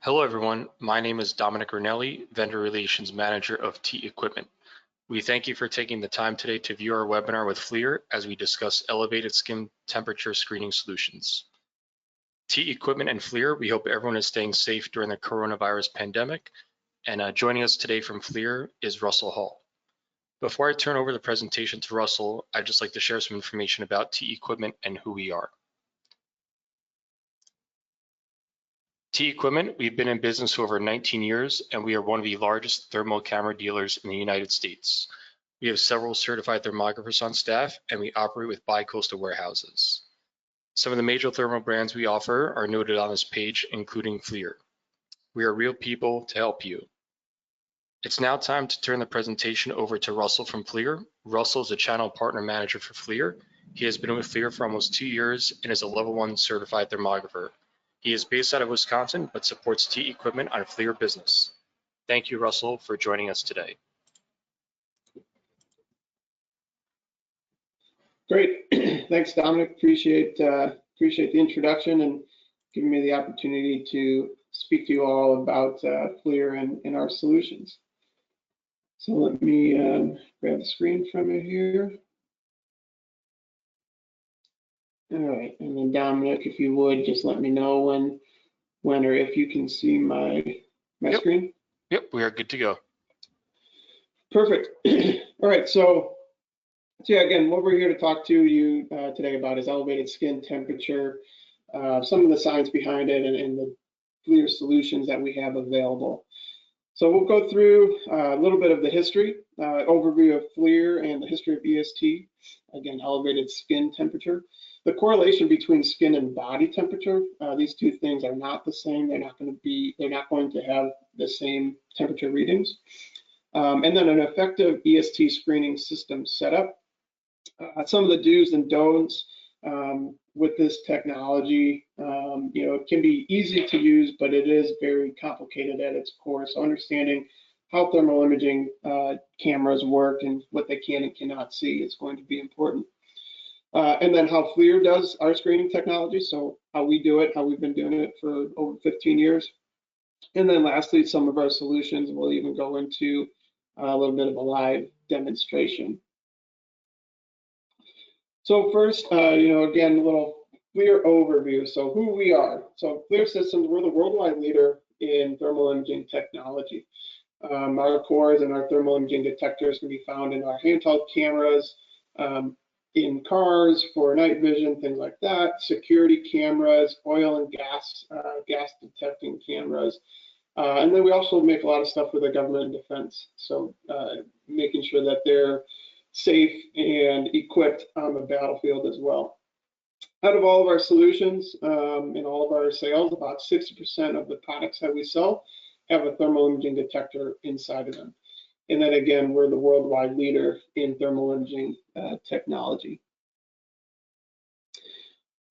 Hello everyone, my name is Dominic Ranelli, Vendor Relations Manager of T Equipment. We thank you for taking the time today to view our webinar with FLIR as we discuss elevated skin temperature screening solutions. T Equipment and FLIR, we hope everyone is staying safe during the coronavirus pandemic. And joining us today from FLIR is Russell Hall. Before I turn over the presentation to Russell, I'd just like to share some information about T Equipment and who we are. T Equipment, we've been in business for over 19 years, and we are one of the largest thermal camera dealers in the United States. We have several certified thermographers on staff, and we operate with bi-coastal warehouses. Some of the major thermal brands we offer are noted on this page, including FLIR. We are real people to help you. It's now time to turn the presentation over to Russell from FLIR. Russell is a channel partner manager for FLIR. He has been with FLIR for almost 2 years and is a level 1 certified thermographer. He is based out of Wisconsin, but supports T Equipment on FLIR business. Thank you, Russell, for joining us today. Great, thanks, Dominic. Appreciate the introduction and giving me the opportunity to speak to you all about FLIR and our solutions. So let me grab the screen from you here. All right, and then Dominic, if you would, just let me know when or if you can see my screen. Yep, we are good to go. Perfect. All right, so yeah, again, what we're here to talk to you today about is elevated skin temperature, some of the science behind it, and the FLIR solutions that we have available. So we'll go through a little bit of the history, overview of FLIR and the history of EST, again, elevated skin temperature. The correlation between skin and body temperature, these two things are not the same. They're not going to have the same temperature readings. And then an effective EST screening system setup. Some of the do's and don'ts with this technology, it can be easy to use, but it is very complicated at its core. So understanding how thermal imaging cameras work and what they can and cannot see is going to be important. And then how FLIR does our screening technology, so how we do it, how we've been doing it for over 15 years. And then lastly, some of our solutions. We'll even go into a little bit of a live demonstration. So first, again, a little FLIR overview. So who we are. So FLIR Systems, we're the worldwide leader in thermal imaging technology. Our cores and our thermal imaging detectors can be found in our handheld cameras, in cars for night vision, things like that, security cameras, oil and gas detecting cameras. And then we also make a lot of stuff for the government and defense. So making sure that they're safe and equipped on the battlefield as well. Out of all of our solutions and all of our sales, about 60% of the products that we sell have a thermal imaging detector inside of them. And then again, we're the worldwide leader in thermal imaging technology.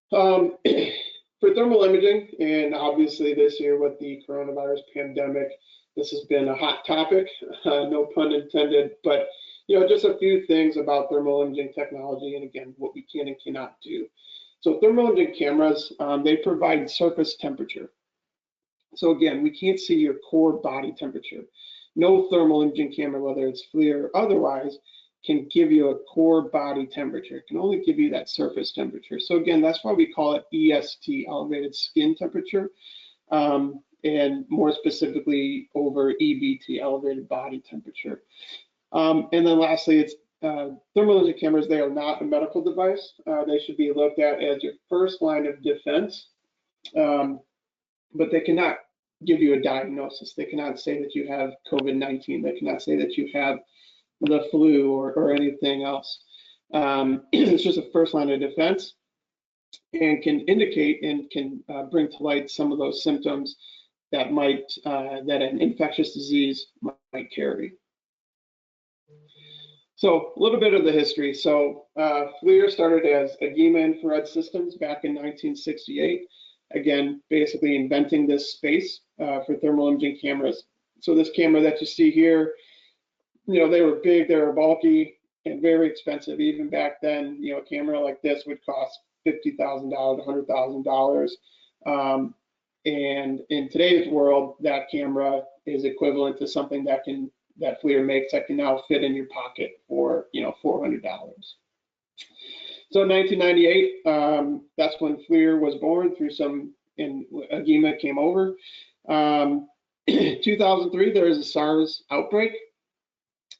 For thermal imaging, and obviously this year with the coronavirus pandemic, this has been a hot topic, no pun intended, but just a few things about thermal imaging technology and again, what we can and cannot do. So thermal imaging cameras, they provide surface temperature. So again, we can't see your core body temperature. No thermal imaging camera, whether it's FLIR or otherwise, can give you a core body temperature. It can only give you that surface temperature. So again, that's why we call it EST, elevated skin temperature, and more specifically over EBT, elevated body temperature. And then lastly, it's thermal imaging cameras. They are not a medical device. They should be looked at as your first line of defense, but they cannot give you a diagnosis. They cannot say that you have COVID-19. They cannot say that you have the flu or anything else. It's just a first line of defense and can indicate and can bring to light some of those symptoms that that an infectious disease might carry. So a little bit of the history. So FLIR started as AGIMA infrared systems back in 1968. Again, basically inventing this space for thermal imaging cameras. So this camera that you see here, they were big, they were bulky, and very expensive. Even back then, a camera like this would cost $50,000, $100,000. And in today's world, that camera is equivalent to something that FLIR makes that can now fit in your pocket for $400. So in 1998, that's when FLIR was born through and Agema came over. 2003, there was a SARS outbreak.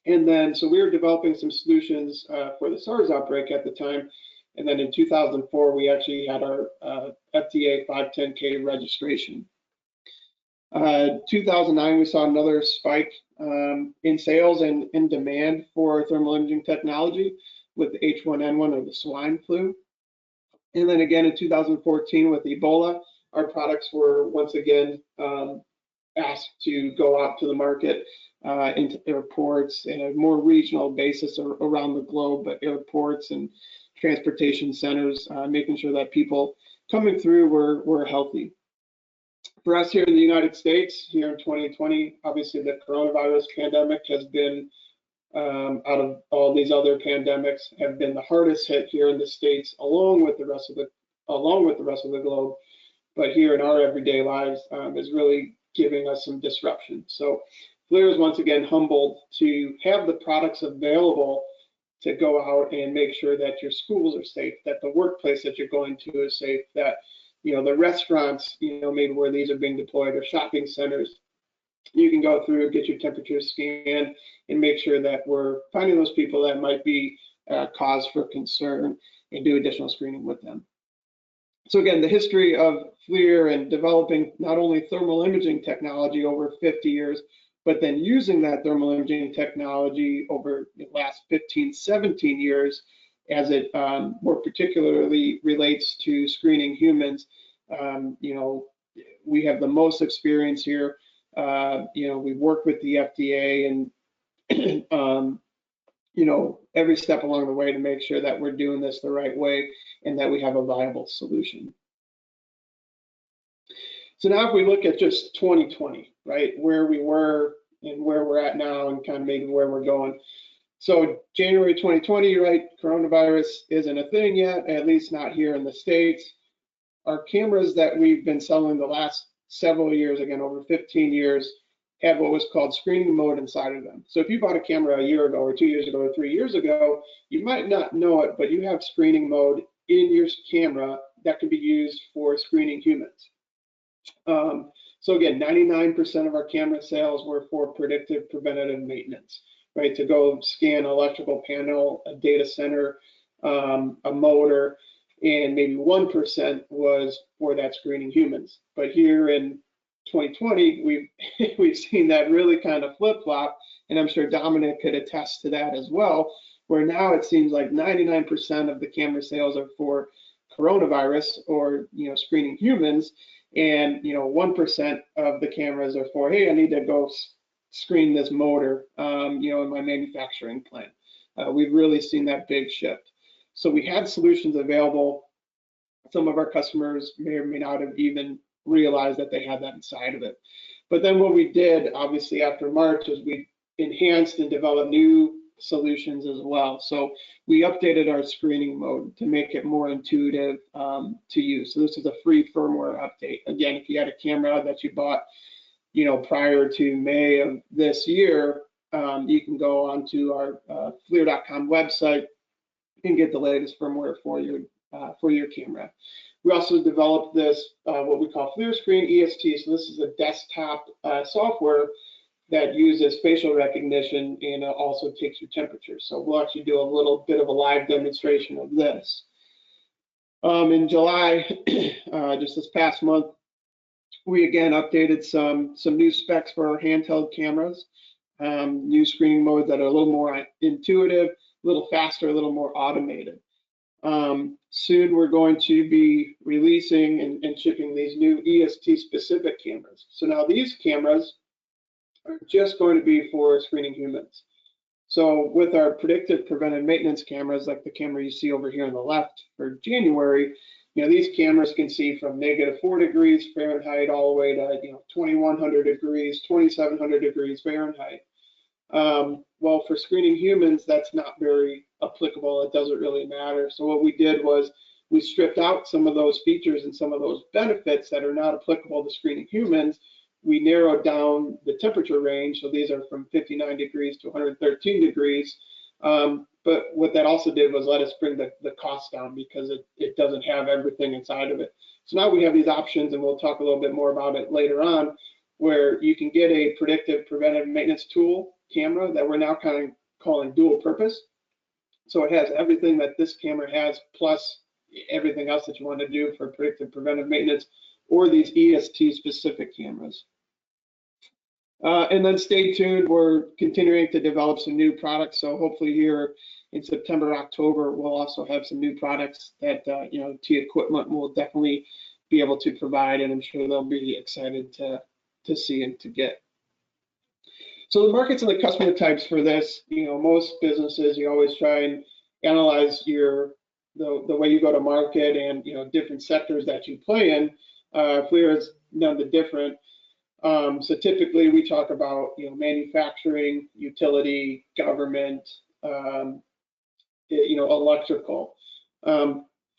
And then, so we were developing some solutions for the SARS outbreak at the time. And then in 2004, we actually had our FDA 510K registration. 2009, we saw another spike in sales and in demand for thermal imaging technology with the H1N1 or the swine flu. And then again in 2014 with Ebola, our products were once again asked to go out to the market into airports in a more regional basis around the globe, but airports and transportation centers, making sure that people coming through were healthy. For us here in the United States, here in 2020, obviously the coronavirus pandemic has been, out of all these other pandemics, have been the hardest hit here in the States, along with the rest of the globe. But here in our everyday lives is really giving us some disruption. So FLIR is once again humbled to have the products available to go out and make sure that your schools are safe, that the workplace that you're going to is safe, that the restaurants, maybe where these are being deployed, or shopping centers, you can go through, get your temperature scanned, and make sure that we're finding those people that might be cause for concern and do additional screening with them. So again, the history of FLIR and developing not only thermal imaging technology over 50 years, but then using that thermal imaging technology over the last 15, 17 years, as it more particularly relates to screening humans. We have the most experience here. We work with the FDA and every step along the way to make sure that we're doing this the right way and that we have a viable solution. So now if we look at just 2020, right, where we were and where we're at now and kind of maybe where we're going. So January 2020, right, coronavirus isn't a thing yet, at least not here in the States. Our cameras that we've been selling the last several years, again, over 15 years, have what was called screening mode inside of them. So if you bought a camera a year ago or 2 years ago or 3 years ago, you might not know it, but you have screening mode in your camera that can be used for screening humans. So again, 99% of our camera sales were for predictive preventative maintenance, right? To go scan an electrical panel, a data center, a motor, and maybe 1% was for that screening humans. But here in 2020, we've seen that really kind of flip-flop, and I'm sure Dominic could attest to that as well, where now it seems like 99% of the camera sales are for coronavirus or screening humans, and 1% of the cameras are for, hey, I need to go screen this motor in my manufacturing plant. We've really seen that big shift. So we had solutions available. Some of our customers may or may not have even realized that they had that inside of it. But then what we did, obviously, after March is we enhanced and developed new solutions as well. So we updated our screening mode to make it more intuitive to use. So this is a free firmware update. Again, if you had a camera that you bought prior to May of this year, you can go onto our FLIR.com website and get the latest firmware for your camera. We also developed this, what we call FLIR Screen EST. So this is a desktop software that uses facial recognition and also takes your temperature. So we'll actually do a little bit of a live demonstration of this. In July, just this past month, we again updated some new specs for our handheld cameras, new screening modes that are a little more intuitive, a little faster, a little more automated. Soon we're going to be releasing and shipping these new EST specific cameras. So now these cameras are just going to be for screening humans. So with our predictive preventive maintenance cameras, like the camera you see over here on the left for January, these cameras can see from -4 degrees Fahrenheit all the way to 2100 degrees, 2700 degrees Fahrenheit. Well, for screening humans, that's not very applicable. It doesn't really matter. So what we did was we stripped out some of those features and some of those benefits that are not applicable to screening humans. We narrowed down the temperature range. So these are from 59 degrees to 113 degrees. But what that also did was let us bring the cost down because it doesn't have everything inside of it. So now we have these options, and we'll talk a little bit more about it later on, where you can get a predictive preventive maintenance tool camera that we're now kind of calling dual purpose. So it has everything that this camera has, plus everything else that you want to do for predictive preventive maintenance, or these EST specific cameras. And then stay tuned, we're continuing to develop some new products. So hopefully here in September, October, we'll also have some new products that T Equipment will definitely be able to provide, and I'm sure they'll be excited to see and to get. So the markets and the customer types for this, most businesses, you always try and analyze the way you go to market and different sectors that you play in. FLIR is none the different. So typically we talk about manufacturing, utility, government, electrical.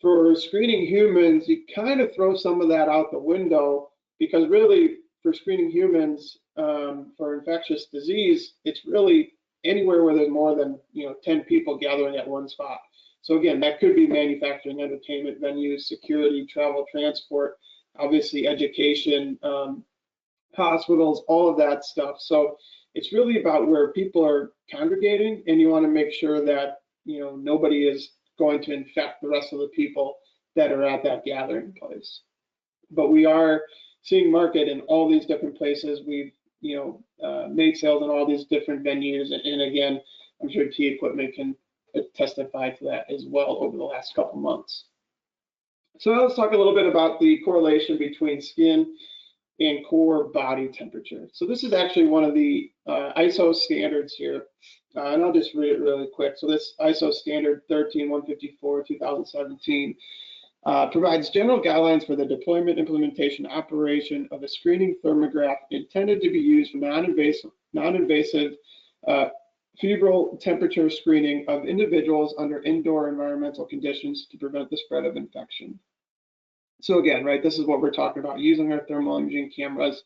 For screening humans, you kind of throw some of that out the window, because really for screening humans for infectious disease, it's really anywhere where there's more than 10 people gathering at one spot. So again, that could be manufacturing, entertainment venues, security, travel, transport, obviously education, hospitals, all of that stuff. So it's really about where people are congregating, and you want to make sure that nobody is going to infect the rest of the people that are at that gathering place. But we are seeing market in all these different places. We've made sales in all these different venues, and again, I'm sure T Equipment can testify to that as well over the last couple months. So now let's talk a little bit about the correlation between skin and core body temperature. So this is actually one of the ISO standards here, and I'll just read it really quick. So this ISO standard 13154 2017 provides general guidelines for the deployment, implementation, operation of a screening thermograph intended to be used for non-invasive febrile temperature screening of individuals under indoor environmental conditions to prevent the spread of infection. So again, right, this is what we're talking about, using our thermal imaging cameras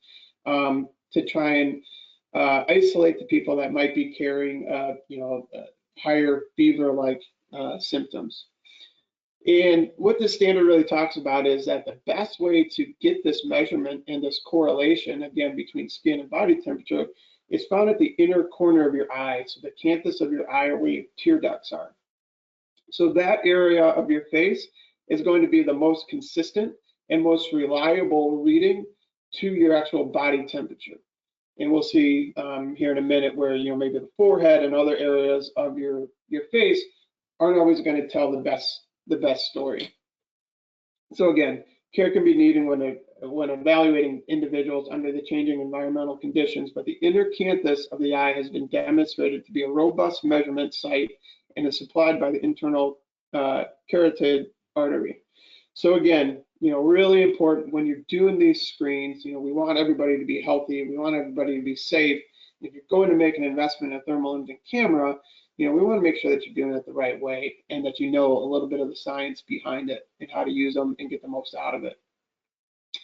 to try and isolate the people that might be carrying, higher fever-like symptoms. And what this standard really talks about is that the best way to get this measurement and this correlation, again, between skin and body temperature is found at the inner corner of your eye, so the canthus of your eye, or where your tear ducts are. So that area of your face is going to be the most consistent and most reliable reading to your actual body temperature. And we'll see here in a minute where maybe the forehead and other areas of your face aren't always going to tell the best story. So again, care can be needed when evaluating individuals under the changing environmental conditions, but the inner canthus of the eye has been demonstrated to be a robust measurement site and is supplied by the internal carotid artery. So again, really important when you're doing these screens, we want everybody to be healthy, we want everybody to be safe. If you're going to make an investment in a thermal imaging camera, we want to make sure that you're doing it the right way and that you know a little bit of the science behind it and how to use them and get the most out of it.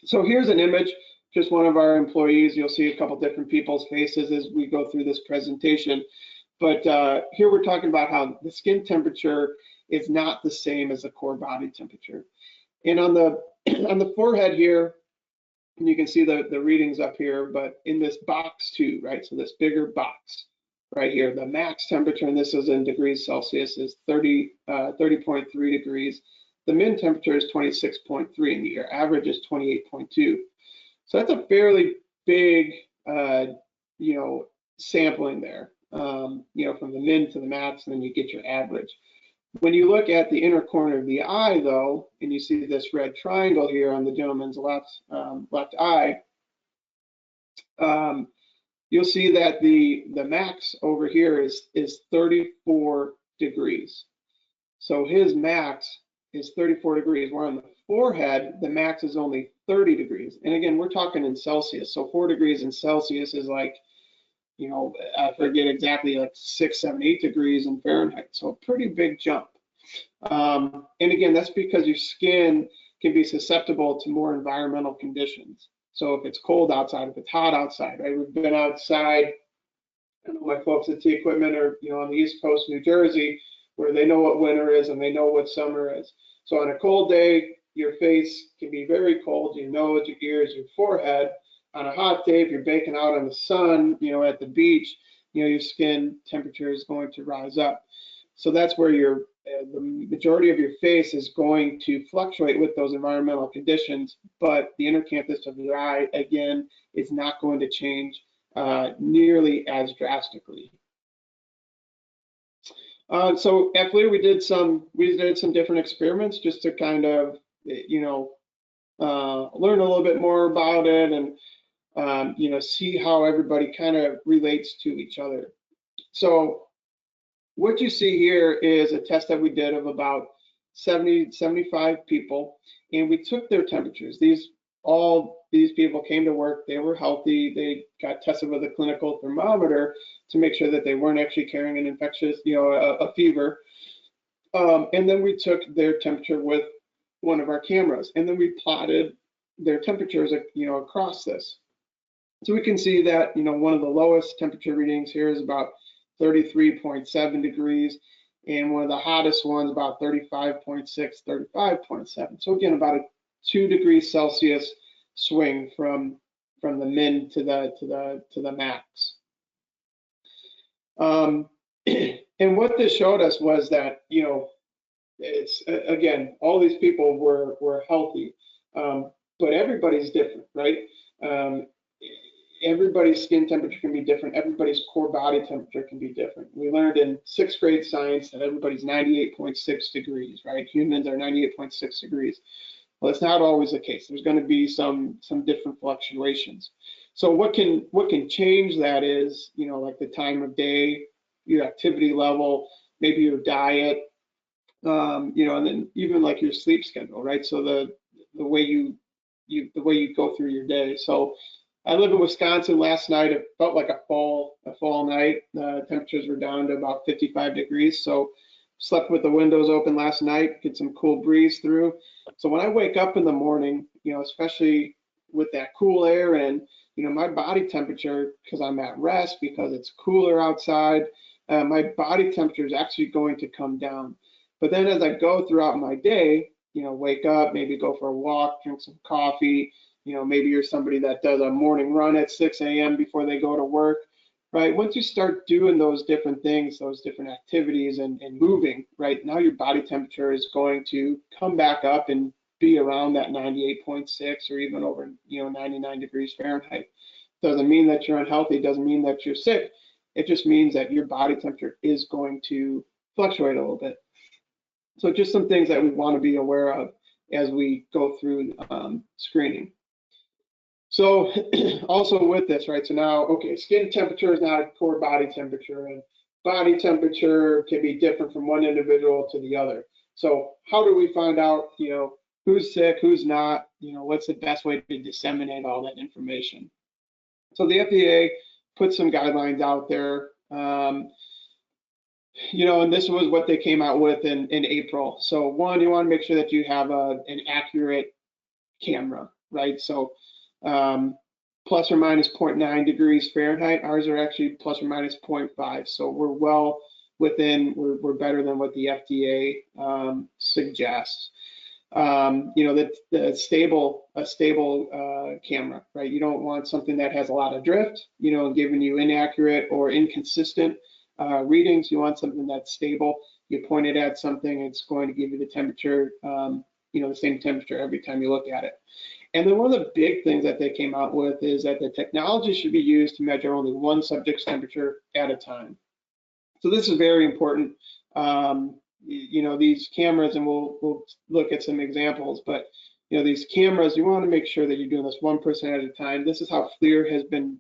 So here's an image, just one of our employees. You'll see a couple different people's faces as we go through this presentation. But here we're talking about how the skin temperature is not the same as the core body temperature. And on the forehead here, and you can see the readings up here, but in this box too, right? So this bigger box right here, the max temperature, and this is in degrees Celsius, is 30.3 degrees. The min temperature is 26.3, and your average is 28.2. So that's a fairly big, sampling there, from the min to the max, and then you get your average. When you look at the inner corner of the eye, though, and you see this red triangle here on the gentleman's left eye, you'll see that the max over here is 34 degrees. So his max is 34 degrees. Where on the forehead, the max is only 30 degrees. And again, we're talking in Celsius. So 4 degrees in Celsius is like, I forget exactly, like 6, 7, 8 degrees in Fahrenheit. So a pretty big jump. And again, that's because your skin can be susceptible to more environmental conditions. So if it's cold outside, if it's hot outside, right? We've been outside. I know my folks at T Equipment are, on the East Coast, New Jersey, where they know what winter is and they know what summer is. So on a cold day, your face can be very cold, your nose, your ears, your forehead. On a hot day, if you're baking out in the sun, at the beach, your skin temperature is going to rise up. So that's where the majority of your face is going to fluctuate with those environmental conditions, but the inner campus of your eye, again, is not going to change nearly as drastically. So at FLIR, we did some different experiments just to kind of, learn a little bit more about it and, see how everybody kind of relates to each other. So what you see here is a test that we did of about 75 people, and we took their temperatures. All these people came to work, they were healthy, they got tested with a clinical thermometer to make sure that they weren't actually carrying an infectious, a fever. And then we took their temperature with one of our cameras, and then we plotted their temperatures, across this. So we can see that, one of the lowest temperature readings here is about 33.7 degrees, and one of the hottest ones about 35.6, 35.7. So again, about a 2 degrees Celsius swing from the min to the max. And what this showed us was that, it's again, all these people were healthy, but everybody's different, right? Everybody's skin temperature can be different. Everybody's core body temperature can be different. We learned in 6th grade science that everybody's 98.6 degrees, right? Humans are 98.6 degrees. Well, that's not always the case. There's going to be some different fluctuations. So what can change that is, like the time of day, your activity level, maybe your diet, and then even like your sleep schedule, right? So the way you go through your day. So I live in Wisconsin. Last night it felt like a fall night. Temperatures were down to about 55 degrees. So slept with the windows open last night, get some cool breeze through. So when I wake up in the morning, especially with that cool air and, my body temperature, because I'm at rest, because it's cooler outside, my body temperature is actually going to come down. But then as I go throughout my day, wake up, maybe go for a walk, drink some coffee, maybe you're somebody that does a morning run at 6 a.m. before they go to work, right? Once you start doing those different things, those different activities and moving, right, now your body temperature is going to come back up and be around that 98.6 or even over, 99 degrees Fahrenheit. Doesn't mean that you're unhealthy, doesn't mean that you're sick. It just means that your body temperature is going to fluctuate a little bit. So just some things that we want to be aware of as we go through screening. So also with this, right, so now, okay, skin temperature is not core body temperature, and body temperature can be different from one individual to the other. So how do we find out, who's sick, who's not, what's the best way to disseminate all that information? So the FDA put some guidelines out there, and this was what they came out with in April. So one, you want to make sure that you have an accurate camera, right? So plus or minus 0.9 degrees Fahrenheit. Ours are actually plus or minus 0.5. So we're well within, we're better than what the FDA suggests. That a stable camera, right? You don't want something that has a lot of drift, giving you inaccurate or inconsistent readings. You want something that's stable. You point it at something, it's going to give you the temperature, the same temperature every time you look at it. And then one of the big things that they came out with is that the technology should be used to measure only one subject's temperature at a time. So this is very important. These cameras, and we'll look at some examples, but these cameras, you want to make sure that you're doing this one person at a time. This is how FLIR has been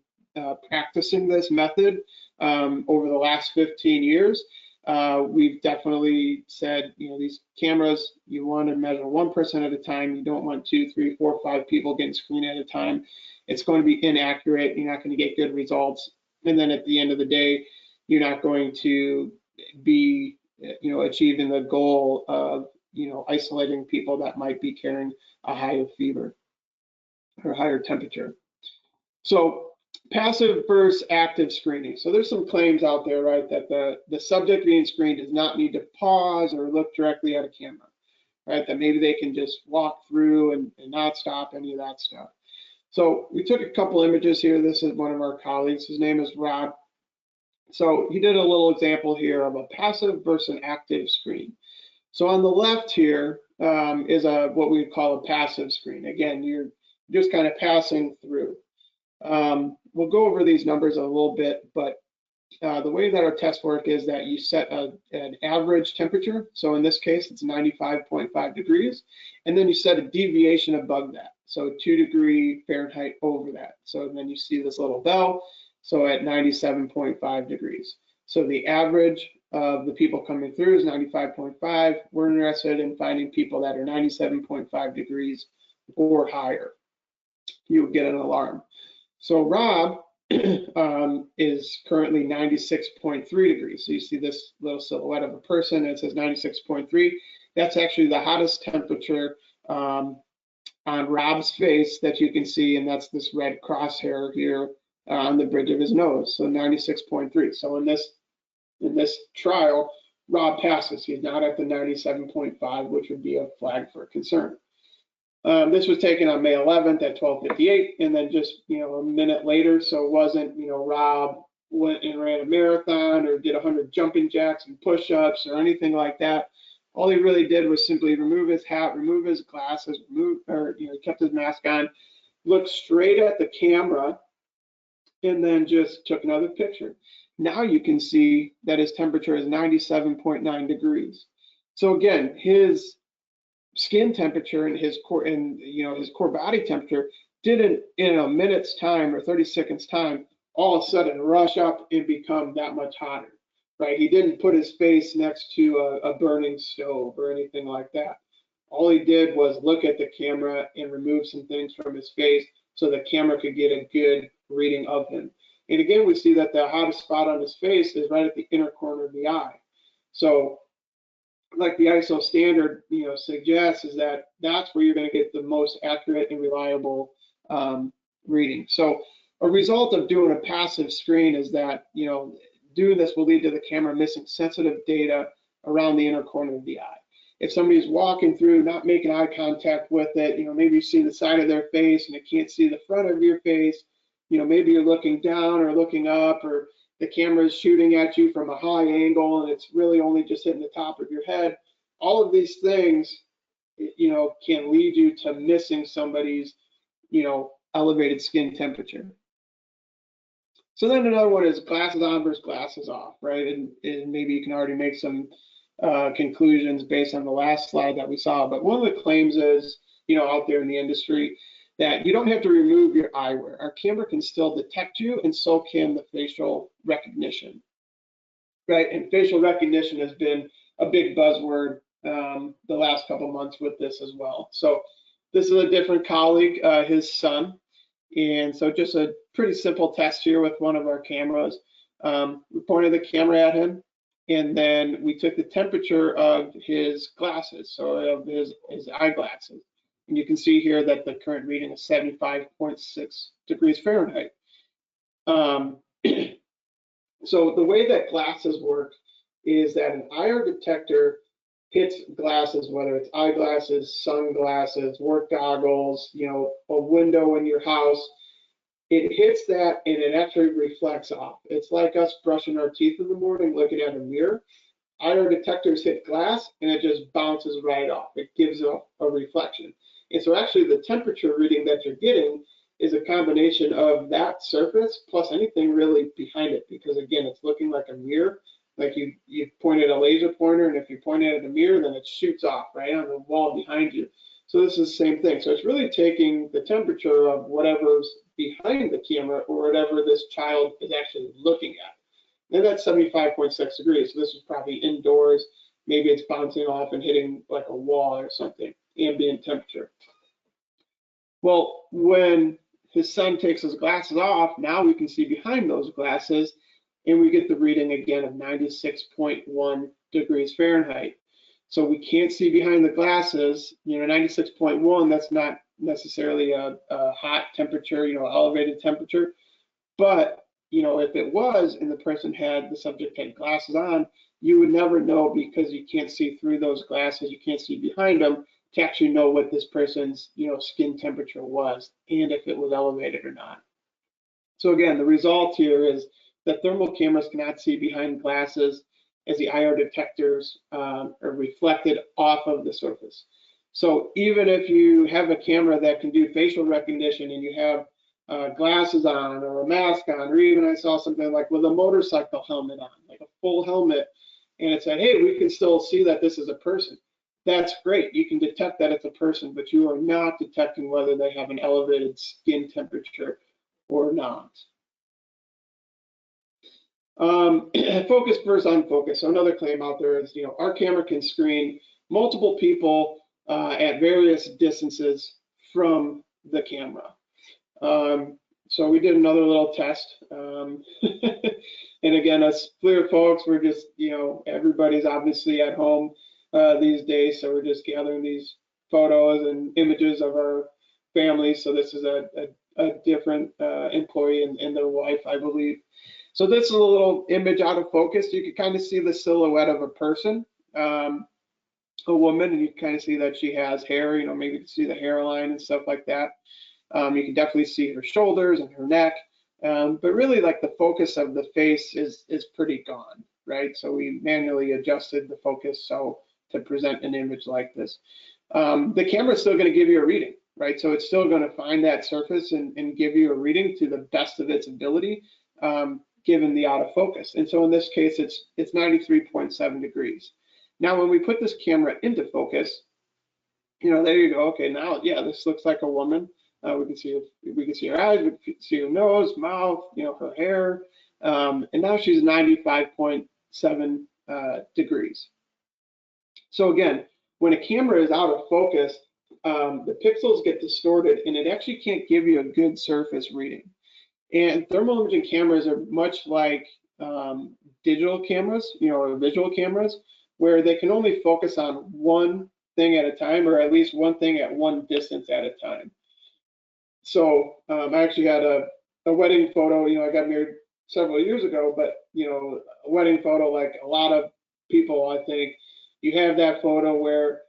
practicing this method over the last 15 years. We've definitely said, these cameras, you want to measure one person at a time. You don't want 2, 3, 4, 5 people getting screened at a time. It's going to be inaccurate. You're not going to get good results. And then at the end of the day, you're not going to be achieving the goal of, isolating people that might be carrying a higher fever or higher temperature. So passive versus active screening. So there's some claims out there, right, that the subject being screened does not need to pause or look directly at a camera, right? That maybe they can just walk through and not stop any of that stuff. So we took a couple images here. This is one of our colleagues. His name is Rob. So he did a little example here of a passive versus an active screen. So on the left here is what we would call a passive screen. Again, you're just kind of passing through. We'll go over these numbers a little bit, but the way that our tests work is that you set an average temperature. So in this case, it's 95.5 degrees. And then you set a deviation above that. So 2 degree Fahrenheit over that. So then you see this little bell. So at 97.5 degrees. So the average of the people coming through is 95.5. We're interested in finding people that are 97.5 degrees or higher. You get an alarm. So Rob is currently 96.3 degrees. So you see this little silhouette of a person that says 96.3. That's actually the hottest temperature on Rob's face that you can see, and that's this red crosshair here on the bridge of his nose. So 96.3. So in this trial, Rob passes. He's not at the 97.5, which would be a flag for concern. This was taken on May 11th at 12:58, and then just a minute later. So it wasn't Rob went and ran a marathon or did 100 jumping jacks and push-ups or anything like that. All he really did was simply remove his hat, remove his glasses, he kept his mask on, looked straight at the camera, and then just took another picture. Now you can see that his temperature is 97.9 degrees. So again, his skin temperature and his core body temperature didn't in a minute's time or 30 seconds time all of a sudden rush up and become that much hotter, right? He didn't put his face next to a burning stove or anything like that. All he did was look at the camera and remove some things from his face so the camera could get a good reading of him. And again, we see that the hottest spot on his face is right at the inner corner of the eye. So like the ISO standard suggests, is that that's where you're going to get the most accurate and reliable reading. So a result of doing a passive screen is that doing this will lead to the camera missing sensitive data around the inner corner of the eye. If somebody's walking through, not making eye contact with it, maybe you see the side of their face and you can't see the front of your face, maybe you're looking down or looking up, or the camera is shooting at you from a high angle and it's really only just hitting the top of your head. All of these things, can lead you to missing somebody's, elevated skin temperature. So then another one is glasses on versus glasses off, right? And maybe you can already make some conclusions based on the last slide that we saw. But one of the claims is, out there in the industry, that you don't have to remove your eyewear. Our camera can still detect you, and so can the facial recognition, right? And facial recognition has been a big buzzword the last couple months with this as well. So this is a different colleague, his son. And so just a pretty simple test here with one of our cameras. We pointed the camera at him, and then we took the temperature of his glasses, so of his eyeglasses. And you can see here that the current reading is 75.6 degrees Fahrenheit. So the way that glasses work is that an IR detector hits glasses, whether it's eyeglasses, sunglasses, work goggles, a window in your house. It hits that and it actually reflects off. It's like us brushing our teeth in the morning, looking at a mirror. IR detectors hit glass and it just bounces right off. It gives a reflection. And so actually the temperature reading that you're getting is a combination of that surface plus anything really behind it, because again, it's looking like a mirror. Like you pointed a laser pointer, and if you point it at a mirror, then it shoots off right on the wall behind you. So this is the same thing. So it's really taking the temperature of whatever's behind the camera or whatever this child is actually looking at. And that's 75.6 degrees. So this is probably indoors. Maybe it's bouncing off and hitting like a wall or something, ambient temperature. Well, when his son takes his glasses off, now we can see behind those glasses, and we get the reading again of 96.1 degrees Fahrenheit. So we can't see behind the glasses. 96.1, that's not necessarily a hot temperature, elevated temperature. But, if it was and the subject had glasses on, you would never know because you can't see through those glasses, you can't see behind them to actually know what this person's, skin temperature was and if it was elevated or not. So again, the result here is that thermal cameras cannot see behind glasses as the IR detectors are reflected off of the surface. So even if you have a camera that can do facial recognition and you have glasses on or a mask on, or even I saw something like with a motorcycle helmet on, like a full helmet, and it said, hey, we can still see that this is a person. That's great. You can detect that it's a person, but you are not detecting whether they have an elevated skin temperature or not. Focus versus unfocused. So another claim out there is, our camera can screen multiple people at various distances from the camera. So we did another little test. And again, us FLIR folks, we're just, everybody's obviously at home these days. So we're just gathering these photos and images of our families. So this is a different employee and their wife, I believe. So this is a little image out of focus. You can kind of see the silhouette of a person, a woman, and you can kind of see that she has hair, maybe you can see the hairline and stuff like that. You can definitely see her shoulders and her neck, but really like the focus of the face is pretty gone, right? So we manually adjusted the focus so to present an image like this. The camera is still going to give you a reading, right? So it's still going to find that surface and give you a reading to the best of its ability, given the out of focus. And so in this case, it's 93.7 degrees. Now, when we put this camera into focus, there you go. Okay, now, yeah, this looks like a woman. We can see her eyes, we can see her nose, mouth, her hair, and now she's 95.7 degrees. So again, when a camera is out of focus, the pixels get distorted, and it actually can't give you a good surface reading. And thermal imaging cameras are much like digital cameras, or visual cameras, where they can only focus on one thing at a time, or at least one thing at one distance at a time. So I actually had a wedding photo. I got married several years ago, but a wedding photo, like a lot of people, I think, you have that photo where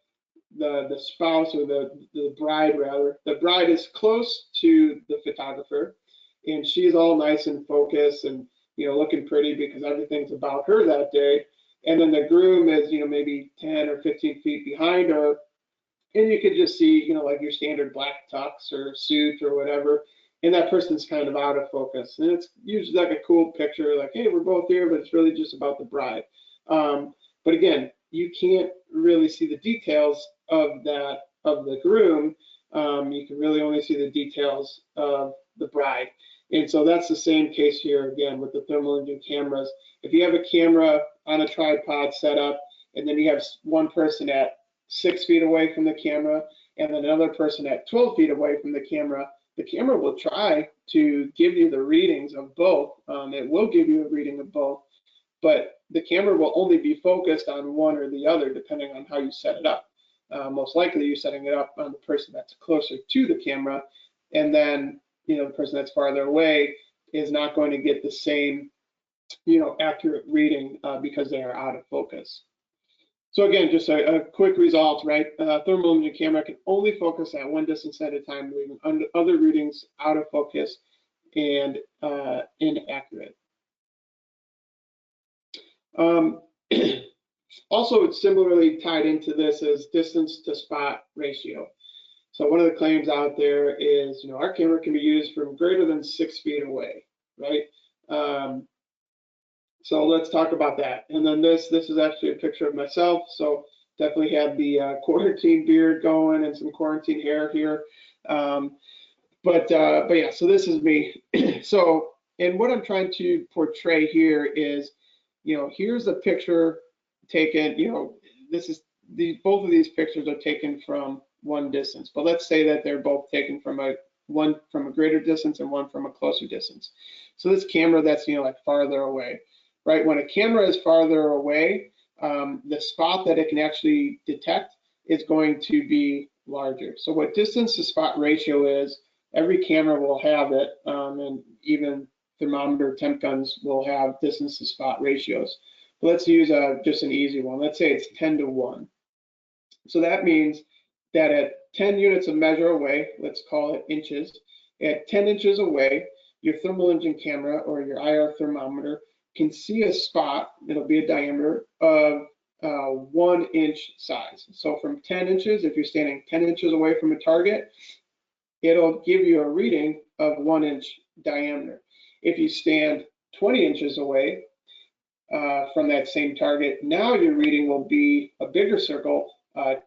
the spouse or the bride, rather, the bride is close to the photographer, and she's all nice and focused and looking pretty because everything's about her that day. And then the groom is maybe 10 or 15 feet behind her, and you could just see like your standard black tux or suit or whatever, and that person's kind of out of focus. And it's usually like a cool picture, like, hey, we're both here, but it's really just about the bride. But again, you can't really see the details of the groom. You can really only see the details of the bride. And so that's the same case here again with the thermal imaging cameras. If you have a camera on a tripod set up, and then you have one person at 6 feet away from the camera and then another person at 12 feet away from the camera will try to give you the readings of both. It will give you a reading of both, but the camera will only be focused on one or the other depending on how you set it up. Most likely you're setting it up on the person that's closer to the camera, and then the person that's farther away is not going to get the same accurate reading because they are out of focus. So again, just a quick result, right? Thermal imaging camera can only focus at one distance at a time, leaving other readings out of focus and inaccurate. Also, it's similarly tied into this as distance to spot ratio. So one of the claims out there is, our camera can be used from greater than 6 feet away, right? So let's talk about that. And then this is actually a picture of myself. So definitely had the quarantine beard going and some quarantine hair here. But yeah, so this is me. So, and what I'm trying to portray here is, here's a picture taken, both of these pictures are taken from one distance. But let's say that they're both taken from one from a greater distance and one from a closer distance. So this camera that's like farther away. Right, when a camera is farther away, the spot that it can actually detect is going to be larger. So what distance to spot ratio is, every camera will have it, and even thermometer temp guns will have distance to spot ratios. But let's use just an easy one. Let's say it's 10 to 1. So that means that at 10 units of measure away, let's call it inches, at 10 inches away, your thermal imaging camera or your IR thermometer can see a spot, it'll be a diameter of 1 inch size. So from 10 inches, if you're standing 10 inches away from a target, it'll give you a reading of 1 inch diameter. If you stand 20 inches away from that same target, now your reading will be a bigger circle,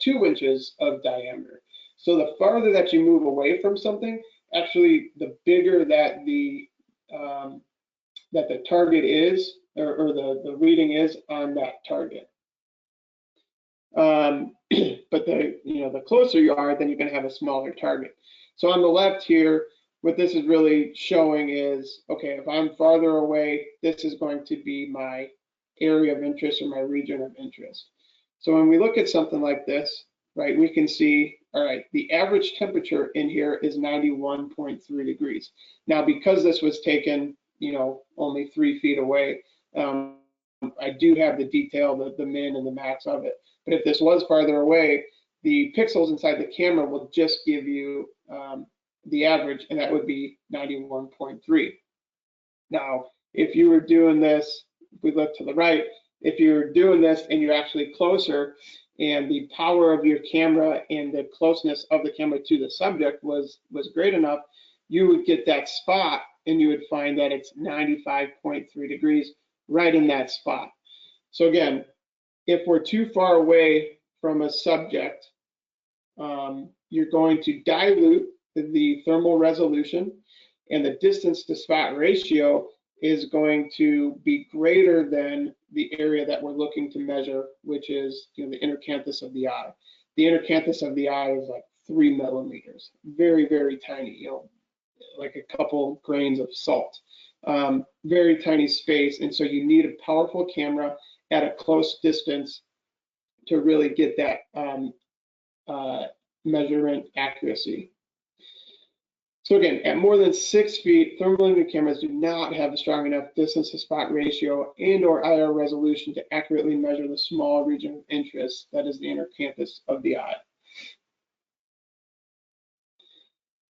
2 inches of diameter. So the farther that you move away from something, actually the bigger that the target is, or the reading is on that target. But the closer you are, then you're going to have a smaller target. So on the left here, what this is really showing is, okay, if I'm farther away, this is going to be my area of interest or my region of interest. So when we look at something like this, right, we can see, all right, the average temperature in here is 91.3 degrees. Now, because this was taken, only 3 feet away, I do have the detail, the min and the max of it. But if this was farther away, the pixels inside the camera will just give you the average, and that would be 91.3. Now, if you were doing this, if we look to the right, if you're doing this and you're actually closer, and the power of your camera and the closeness of the camera to the subject was great enough, you would get that spot and you would find that it's 95.3 degrees right in that spot. So again, if we're too far away from a subject, you're going to dilute the thermal resolution, and the distance to spot ratio is going to be greater than the area that we're looking to measure, which is the inner canthus of the eye. The inner canthus of the eye is like 3 millimeters, very, very tiny, like a couple grains of salt. Very tiny space, and so you need a powerful camera at a close distance to really get that measurement accuracy. So again, at more than 6 feet, thermal imaging cameras do not have a strong enough distance to spot ratio and or IR resolution to accurately measure the small region of interest, that is the inner canthus of the eye.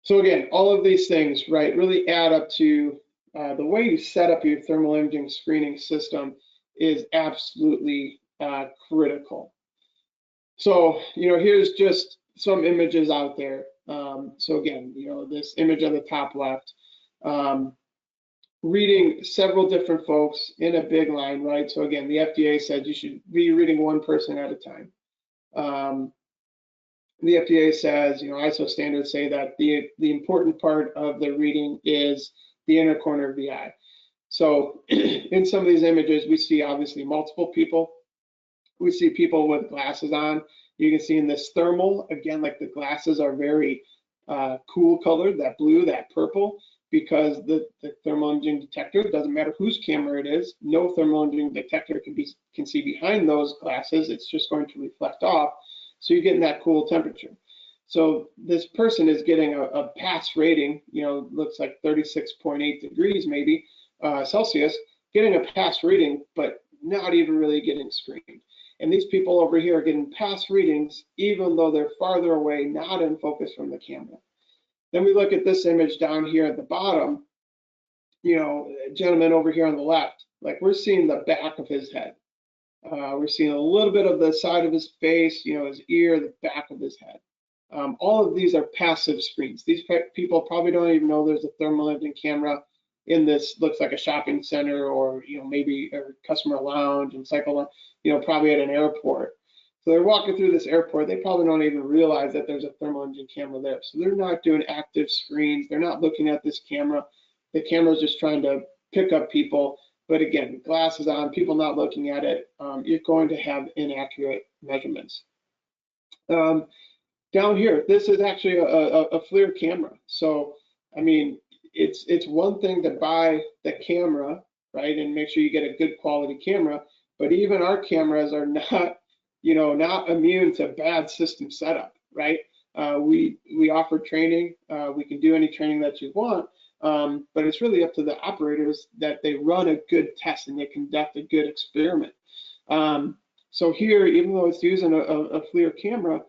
So again, all of these things, right, really add up to the way you set up your thermal imaging screening system is absolutely critical. So, here's just some images out there. So again, this image on the top left, reading several different folks in a big line, right? So again, the FDA said you should be reading one person at a time. The FDA says, ISO standards say that the important part of the reading is the inner corner of the eye. So in some of these images, we see obviously multiple people. We see people with glasses on. You can see in this thermal, again, like the glasses are very cool colored, that blue, that purple, because the thermal imaging detector, doesn't matter whose camera it is, no thermal imaging detector can see behind those glasses. It's just going to reflect off. So you're getting that cool temperature. So this person is getting a pass rating, looks like 36.8 degrees maybe Celsius, getting a pass reading, but not even really getting screened. And these people over here are getting pass readings, even though they're farther away, not in focus from the camera. Then we look at this image down here at the bottom, gentleman over here on the left, like we're seeing the back of his head. We're seeing a little bit of the side of his face, his ear, the back of his head. All of these are passive screens. These people probably don't even know there's a thermal imaging camera in this, looks like a shopping center or maybe a customer lounge and cycle, probably at an airport. So they're walking through this airport, they probably don't even realize that there's a thermal imaging camera there. So they're not doing active screens, they're not looking at this camera. The camera's just trying to pick up people. But again, glasses on, people not looking at it, you're going to have inaccurate measurements. Down here, this is actually a FLIR camera. So, I mean, it's one thing to buy the camera, right, and make sure you get a good quality camera. but even our cameras are not, not immune to bad system setup, right? We offer training. We can do any training that you want, but it's really up to the operators that they run a good test and they conduct a good experiment. So here, even though it's using a FLIR camera,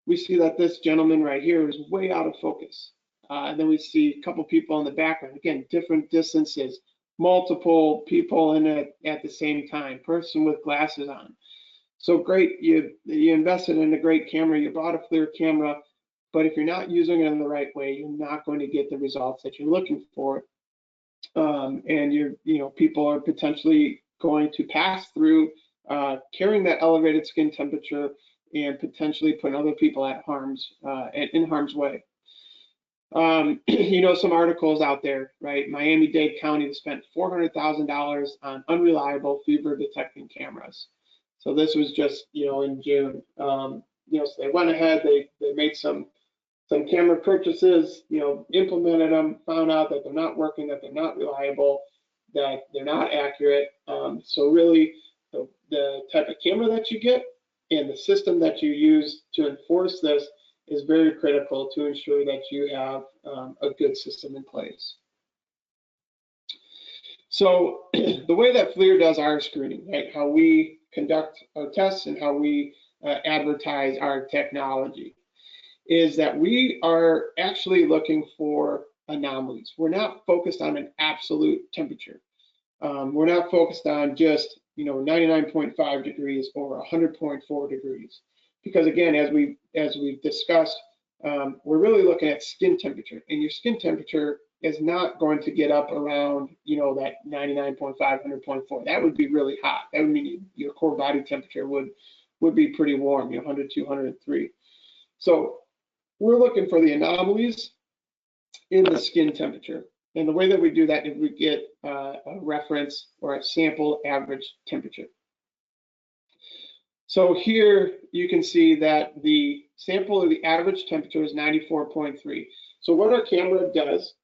we see that this gentleman right here is way out of focus. And then we see a couple people in the background, again, different distances, multiple people in it at the same time, person with glasses on. So great, you invested in a great camera, you bought a FLIR camera, but if you're not using it in the right way, you're not going to get the results that you're looking for. And people are potentially going to pass through carrying that elevated skin temperature and potentially putting other people at in harm's way. Some articles out there, right? Miami-Dade County spent $400,000 on unreliable fever detecting cameras. So this was just, in June. So they went ahead, they made some camera purchases, implemented them, found out that they're not working, that they're not reliable, that they're not accurate. So really, the type of camera that you get and the system that you use to enforce this is very critical to ensure that you have a good system in place. So the way that FLIR does our screening, right, how we conduct our tests and how we advertise our technology, is that we are actually looking for anomalies. We're not focused on an absolute temperature. We're not focused on just 99.5 degrees or 100.4 degrees, because again, as we've discussed, we're really looking at skin temperature, and your skin temperature is not going to get up around that 99.5, 100.4. That would be really hot. That would mean your core body temperature would be pretty warm, 100, 203. So we're looking for the anomalies in the skin temperature. And the way that we do that is we get a reference or a sample average temperature. So here you can see that the sample of the average temperature is 94.3. So what our camera does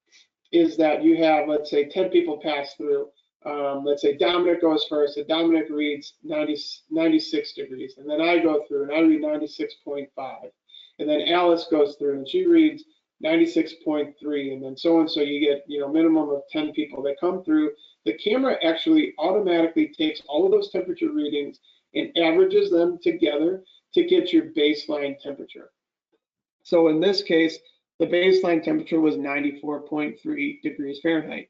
is that you have, let's say, 10 people pass through. Let's say Dominic goes first, and Dominic reads 96 degrees. And then I go through and I read 96.5. And then Alice goes through and she reads 96.3, and then so on. So you get, minimum of 10 people that come through. The camera actually automatically takes all of those temperature readings and averages them together to get your baseline temperature. So in this case, the baseline temperature was 94.3 degrees Fahrenheit.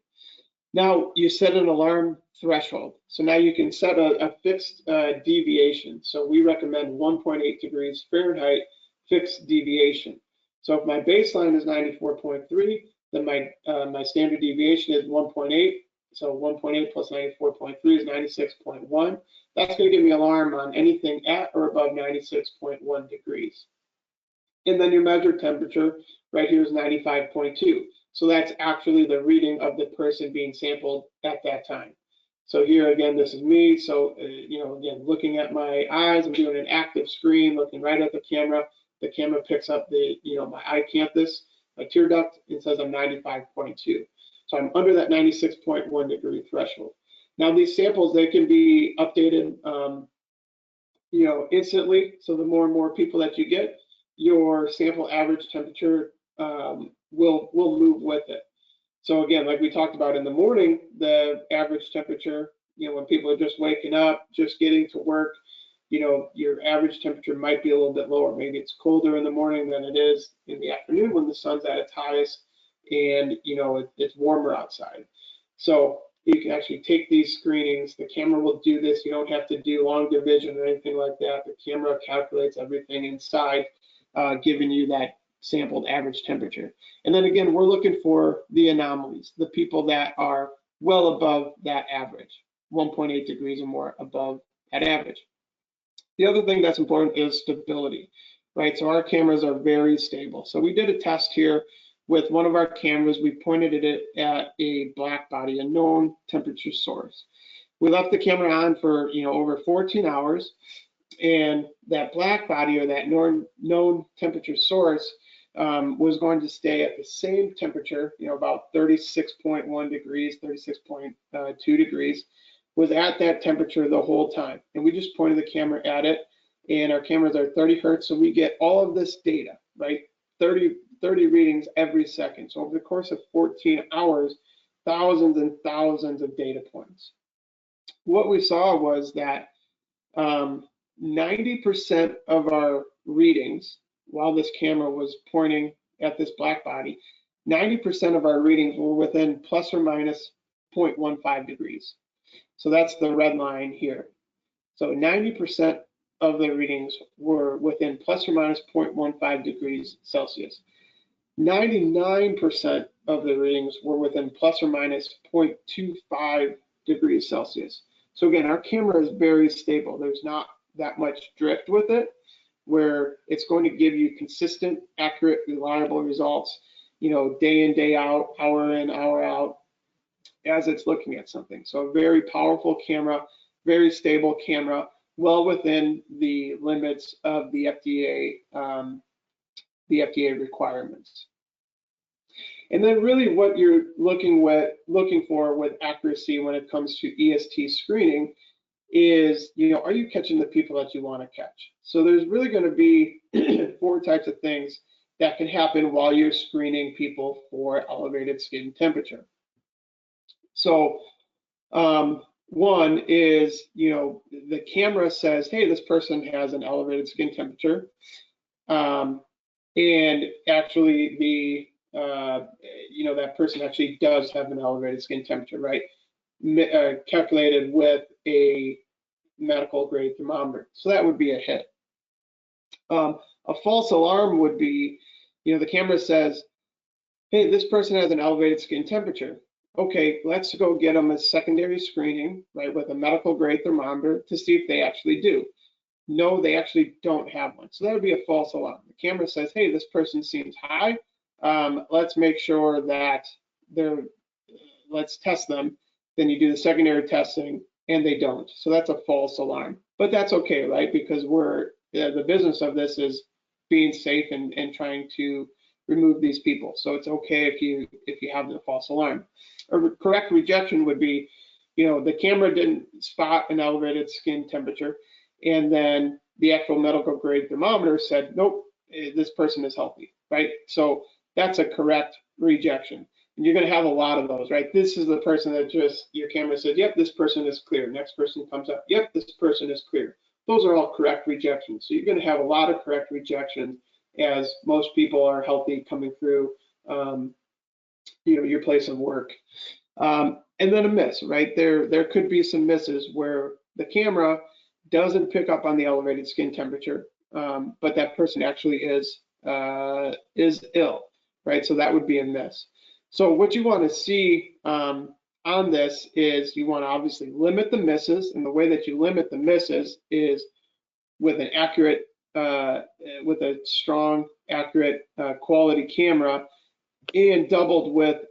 Now you set an alarm threshold. So now you can set a fixed deviation. So we recommend 1.8 degrees Fahrenheit fixed deviation. So if my baseline is 94.3, then my standard deviation is 1.8. So 1.8 plus 94.3 is 96.1. That's going to give me an alarm on anything at or above 96.1 degrees. And then your measured temperature right here is 95.2. So that's actually the reading of the person being sampled at that time. So here again, this is me. So, again, looking at my eyes, I'm doing an active screen, looking right at the camera. The camera picks up my eye canthus, my tear duct, and says I'm 95.2. So I'm under that 96.1 degree threshold. Now these samples, they can be updated, instantly. So the more and more people that you get, your sample average temperature will move with it. So again, like we talked about in the morning, the average temperature, when people are just waking up, just getting to work, your average temperature might be a little bit lower. Maybe it's colder in the morning than it is in the afternoon when the sun's at its highest and, it's warmer outside. So you can actually take these screenings. The camera will do this. You don't have to do long division or anything like that. The camera calculates everything inside, giving you that sampled average temperature. And then again, we're looking for the anomalies, the people that are well above that average, 1.8 degrees or more above that average. The other thing that's important is stability, right? So our cameras are very stable. So we did a test here with one of our cameras. We pointed it at a black body, a known temperature source. We left the camera on for over 14 hours, and that black body or that known temperature source was going to stay at the same temperature, about 36.1 degrees, 36.2 degrees was at that temperature the whole time. And we just pointed the camera at it, and our cameras are 30 hertz, so we get all of this data, right? 30 readings every second. So over the course of 14 hours, thousands and thousands of data points. What we saw was that 90% of our readings, while this camera was pointing at this black body, 90% of our readings were within plus or minus 0.15 degrees. So that's the red line here. So 90% of the readings were within plus or minus 0.15 degrees Celsius. 99% of the readings were within plus or minus 0.25 degrees Celsius. So again, our camera is very stable. There's not that much drift with it, where it's going to give you consistent, accurate, reliable results, you know, day in, day out, hour in, hour out, as it's looking at something. So a very powerful camera, very stable camera, well within the limits of the FDA requirements. And then really what you're looking for with accuracy when it comes to EST screening is, you know, are you catching the people that you want to catch? So there's really going to be 4 types of things that can happen while you're screening people for elevated skin temperature. So one is, you know, the camera says, hey, this person has an elevated skin temperature. And actually you know, that person actually does have an elevated skin temperature, right? Calculated with a medical grade thermometer. So that would be a hit. A false alarm would be, you know, the camera says, hey, this person has an elevated skin temperature. Okay, let's go get them a secondary screening, right, with a medical grade thermometer to see if they actually do. No, they actually don't have one. So that would be a false alarm. The camera says, hey, this person seems high. Let's make sure that let's test them. Then you do the secondary testing and they don't. So that's a false alarm. But that's okay, right? Because the business of this is being safe and trying to remove these people. So it's okay if you have the false alarm. A correct rejection would be, you know, the camera didn't spot an elevated skin temperature, and then the actual medical grade thermometer said, nope, this person is healthy, right? So that's a correct rejection. And you're going to have a lot of those, right? This is the person that just, your camera says, yep, this person is clear. Next person comes up, yep, this person is clear. Those are all correct rejections. So you're going to have a lot of correct rejections as most people are healthy coming through, you know, your place of work. And then a miss, right? There could be some misses where the camera doesn't pick up on the elevated skin temperature, but that person actually is ill, right? So that would be a miss. So what you want to see on this is you want to obviously limit the misses, and the way that you limit the misses is with an accurate, with a strong, accurate, quality camera, and doubled with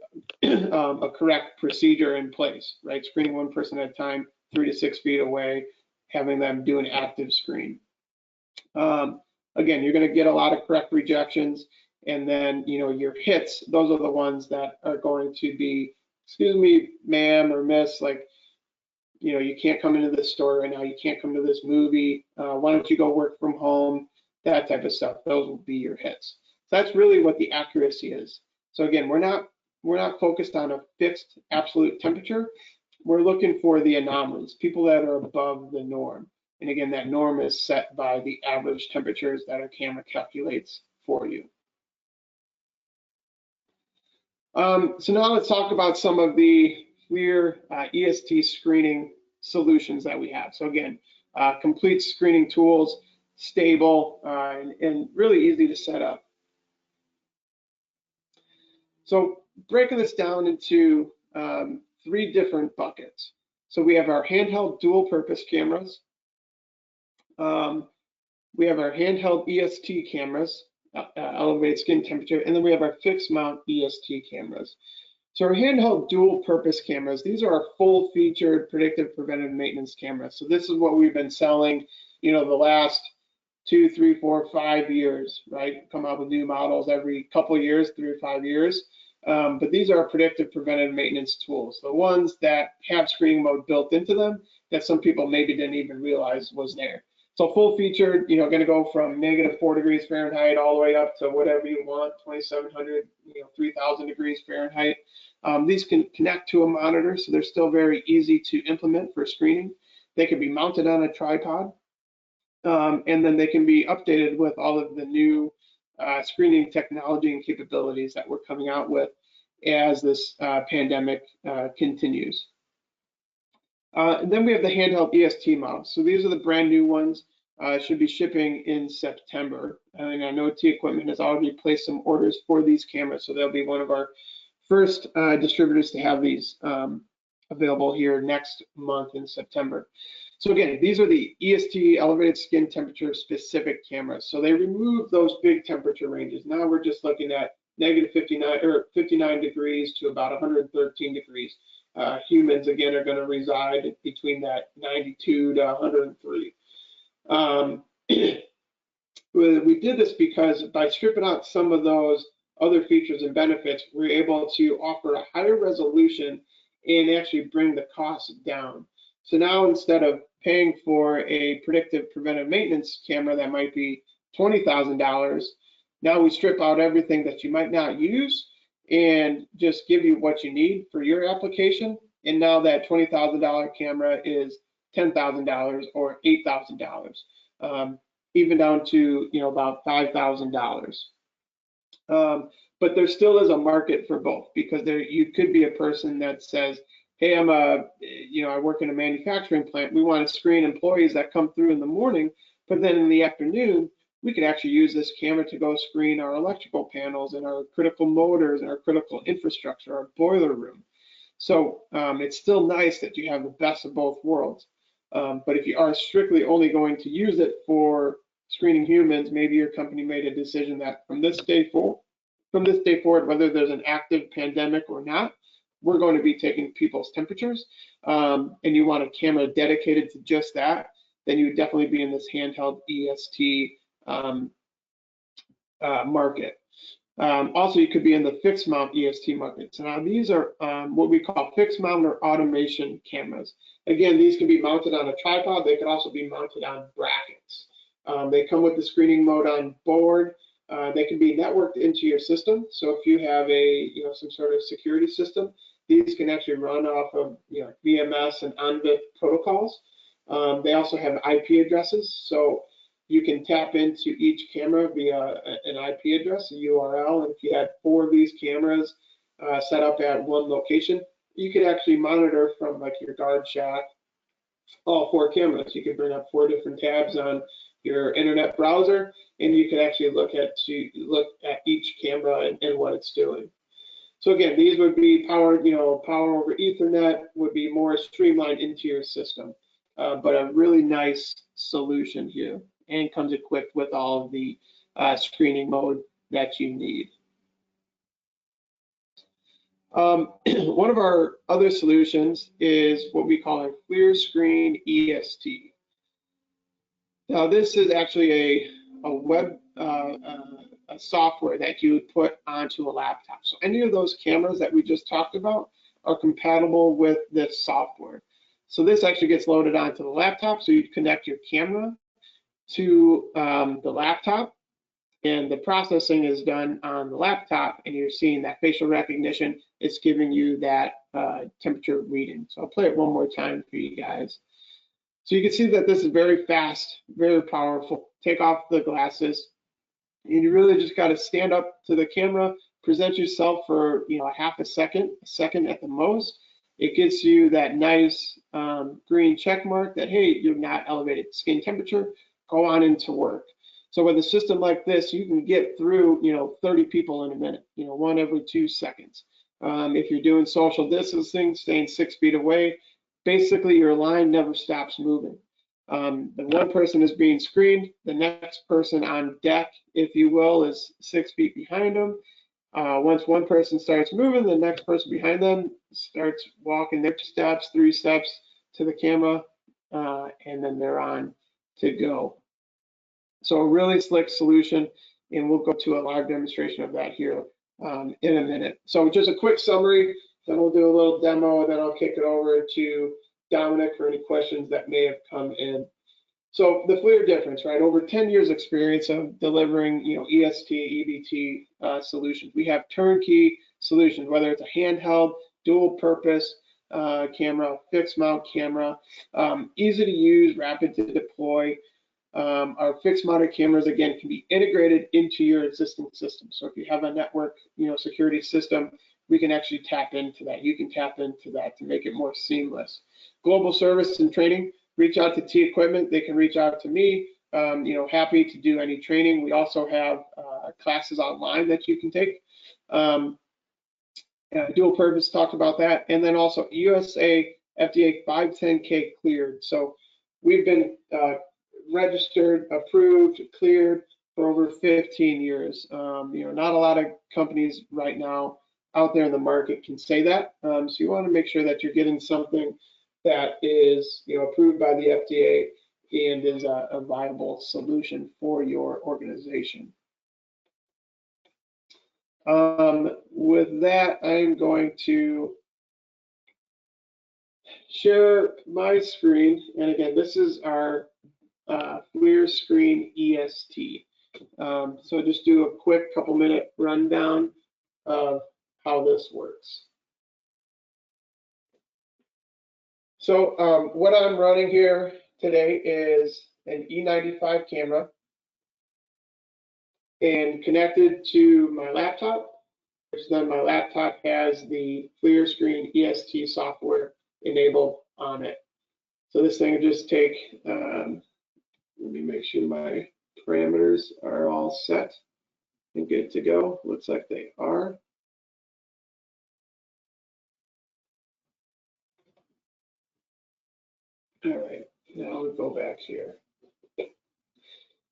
a correct procedure in place, right? Screening one person at a time, 3 to 6 feet away, having them do an active screen. Again, you're going to get a lot of correct rejections, and then, you know, your hits, those are the ones that are going to be, excuse me, ma'am or miss, like, you know, you can't come into this store right now, you can't come to this movie, why don't you go work from home, that type of stuff. Those will be your hits. So that's really what the accuracy is. So again, we're not focused on a fixed absolute temperature. We're looking for the anomalies, people that are above the norm. And again, that norm is set by the average temperatures that our camera calculates for you. So now let's talk about some of the FLIR EST screening solutions that we have. So again, complete screening tools, stable, and really easy to set up. So breaking this down into 3 different buckets. So we have our handheld dual purpose cameras. We have our handheld EST cameras, elevated skin temperature, and then we have our fixed mount EST cameras. So our handheld dual purpose cameras, these are our full featured predictive preventive maintenance cameras. So this is what we've been selling, you know, the last 2, 3, 4, 5 years, right? Come out with new models every couple of years, 3 or 5 years. But these are predictive preventive maintenance tools, the ones that have screening mode built into them that some people maybe didn't even realize was there. So full featured, going to go from -4 degrees Fahrenheit all the way up to whatever you want, 2,700, 3,000 degrees Fahrenheit. These can connect to a monitor, so they're still very easy to implement for screening. They can be mounted on a tripod, and then they can be updated with all of the new screening technology and capabilities that we're coming out with as this pandemic continues. And then we have the handheld EST models. So these are the brand new ones. Should be shipping in September. And I know T Equipment has already placed some orders for these cameras, so they'll be one of our first distributors to have these available here next month in September. So again, these are the EST elevated skin temperature specific cameras. So they remove those big temperature ranges. Now we're just looking at -59 or 59 degrees to about 113 degrees. Humans again are going to reside between that 92 to 103. We did this because by stripping out some of those other features and benefits, we're able to offer a higher resolution and actually bring the cost down. So now instead of paying for a predictive preventive maintenance camera that might be $20,000, now we strip out everything that you might not use and just give you what you need for your application. And now that $20,000 camera is $10,000 or $8,000, even down to about $5,000. But there still is a market for both, because you could be a person that says, hey, I work in a manufacturing plant. We want to screen employees that come through in the morning, but then in the afternoon, we could actually use this camera to go screen our electrical panels and our critical motors and our critical infrastructure, our boiler room. So it's still nice that you have the best of both worlds. But if you are strictly only going to use it for screening humans, maybe your company made a decision that from this day forward, whether there's an active pandemic or not, we're going to be taking people's temperatures, and you want a camera dedicated to just that, then you would definitely be in this handheld EST market. Also, you could be in the fixed mount EST market. So now these are what we call fixed mount or automation cameras. Again, these can be mounted on a tripod. They can also be mounted on brackets. They come with the screening mode on board. They can be networked into your system. So if you have some sort of security system, these can actually run off of VMS and ONVIF protocols. They also have IP addresses, so you can tap into each camera via an IP address, a URL. And if you had 4 of these cameras set up at one location, you could actually monitor from like your guard shack all 4 cameras. You could bring up 4 different tabs on your internet browser, and you could actually look at each camera and what it's doing. So again, these would be powered, power over Ethernet, would be more streamlined into your system, but a really nice solution here, and comes equipped with all of the screening mode that you need. One of our other solutions is what we call a FLIR Screen EST. Now, this is actually a web a software that you would put onto a laptop. So any of those cameras that we just talked about are compatible with this software. So this actually gets loaded onto the laptop. So you connect your camera to the laptop, and the processing is done on the laptop, and you're seeing that facial recognition. It's giving you that temperature reading. So I'll play it one more time for you guys. So you can see that this is very fast, very powerful. Take off the glasses, and you really just got to stand up to the camera, present yourself for a half a second at the most. It gets you that nice green check mark that, hey, you're not elevated skin temperature, go on into work. So with a system like this, you can get through 30 people in a minute, 1 every 2 seconds. If you're doing social distancing, staying 6 feet away, basically your line never stops moving. The one person is being screened, the next person on deck, if you will, is 6 feet behind them. Once one person starts moving, the next person behind them starts walking their 2 steps, 3 steps to the camera, and then they're on to go. So a really slick solution, and we'll go to a live demonstration of that here in a minute. So just a quick summary, then we'll do a little demo, and then I'll kick it over to Dominic for any questions that may have come in. So the FLIR difference, right? Over 10 years experience of delivering, EST, EBT solutions. We have turnkey solutions, whether it's a handheld, dual purpose camera, fixed mount camera, easy to use, rapid to deploy. Our fixed mounted cameras, again, can be integrated into your existing system. So if you have a network, security system, we can actually tap into that. You can tap into that to make it more seamless. Global service and training, reach out to T Equipment. They can reach out to me. Happy to do any training. We also have classes online that you can take. Dual purpose, talked about that. And then also USA FDA 510K cleared. So we've been registered, approved, cleared for over 15 years. Not a lot of companies right now out there in the market can say that. So you want to make sure that you're getting something that is approved by the FDA and is a viable solution for your organization. With that, I'm going to share my screen. And again, this is our FLIR Screen EST. So just do a quick couple-minute rundown of how this works. So what I'm running here today is an E95 camera and connected to my laptop, which then my laptop has the FLIR Screen EST software enabled on it. So this thing will just take, let me make sure my parameters are all set and good to go. Looks like they are. All right, now we'll go back here.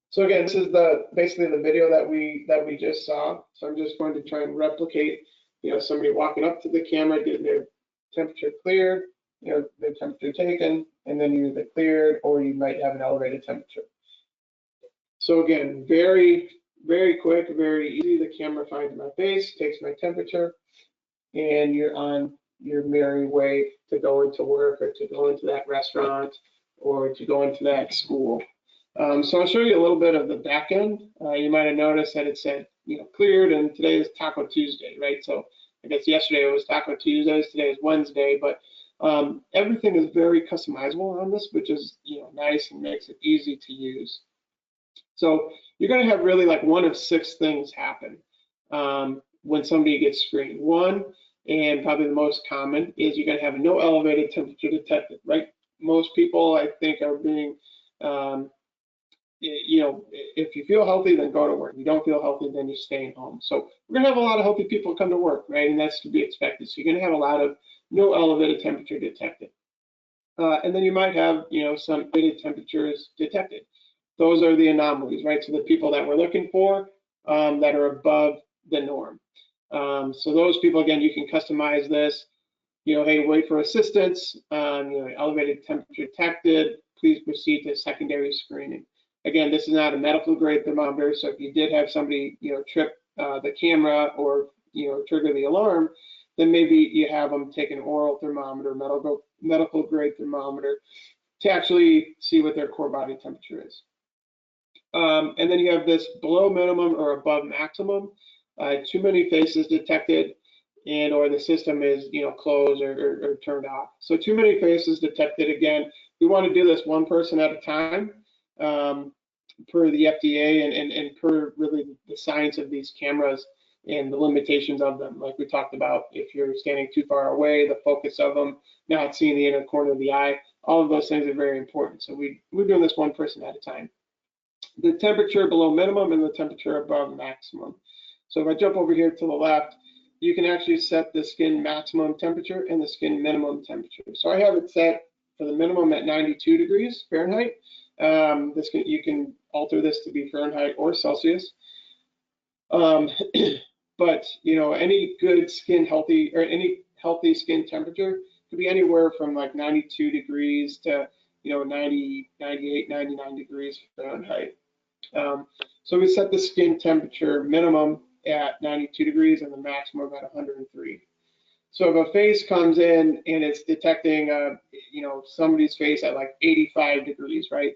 So again, this is basically the video that we just saw. So I'm just going to try and replicate, somebody walking up to the camera, getting their temperature cleared, their temperature taken, and then you either cleared or you might have an elevated temperature. So again, very, very quick, very easy. The camera finds my face, takes my temperature, and you're on your merry way to go into work or to go into that restaurant or to go into that school. So I'll show you a little bit of the back end. You might have noticed that it said, cleared, and today is Taco Tuesday, right? So I guess yesterday it was Taco Tuesdays, today is Wednesday, but everything is very customizable on this, which is, nice and makes it easy to use. So you're going to have really like one of 6 things happen when somebody gets screened. One, and probably the most common, is you're going to have no elevated temperature detected, right? Most people, I think, are being if you feel healthy, then go to work. If you don't feel healthy, then you're staying home. So we're going to have a lot of healthy people come to work, right? And that's to be expected. So you're going to have a lot of no elevated temperature detected. And then you might have, some elevated temperatures detected. Those are the anomalies, right? So the people that we're looking for that are above the norm. So those people, again, you can customize this. Hey, wait for assistance. Elevated temperature detected. Please proceed to secondary screening. Again, this is not a medical grade thermometer, so if you did have somebody, trip the camera or, trigger the alarm, then maybe you have them take an oral thermometer, medical grade thermometer to actually see what their core body temperature is. And then you have this below minimum or above maximum, too many faces detected, and or the system is, closed or turned off. So too many faces detected. Again, we want to do this one person at a time. Per the FDA and per really the science of these cameras and the limitations of them. Like we talked about, if you're standing too far away, the focus of them, not seeing the inner corner of the eye, all of those things are very important. So we're doing this one person at a time. The temperature below minimum and the temperature above maximum. So if I jump over here to the left, you can actually set the skin maximum temperature and the skin minimum temperature. So I have it set for the minimum at 92 degrees Fahrenheit. You can alter this to be Fahrenheit or Celsius. But any good skin healthy or any healthy skin temperature could be anywhere from like 92 degrees to 90, 98, 99 degrees Fahrenheit. So we set the skin temperature minimum at 92 degrees and the maximum at 103. So if a face comes in and it's detecting, somebody's face at like 85 degrees, right?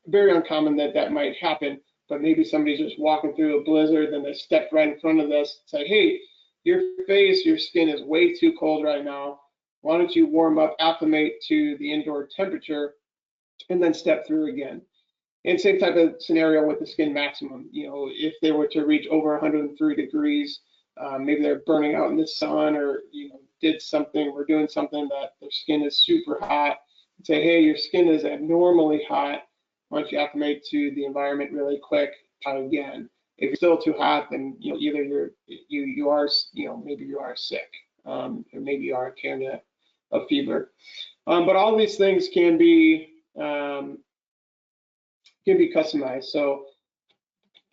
Very uncommon that that might happen, but maybe somebody's just walking through a blizzard, then they step right in front of this, say, hey, your face, your skin is way too cold right now. Why don't you warm up, acclimate to the indoor temperature, and then step through again. And same type of scenario with the skin maximum. If they were to reach over 103 degrees, maybe they're burning out in the sun, or did something, or doing something that their skin is super hot. Say, hey, your skin is abnormally hot. Why don't you acclimate to the environment really quick? Try again. If you're still too hot, then either you are maybe you are sick, or maybe you are carrying a fever. But all these things can be customized. So,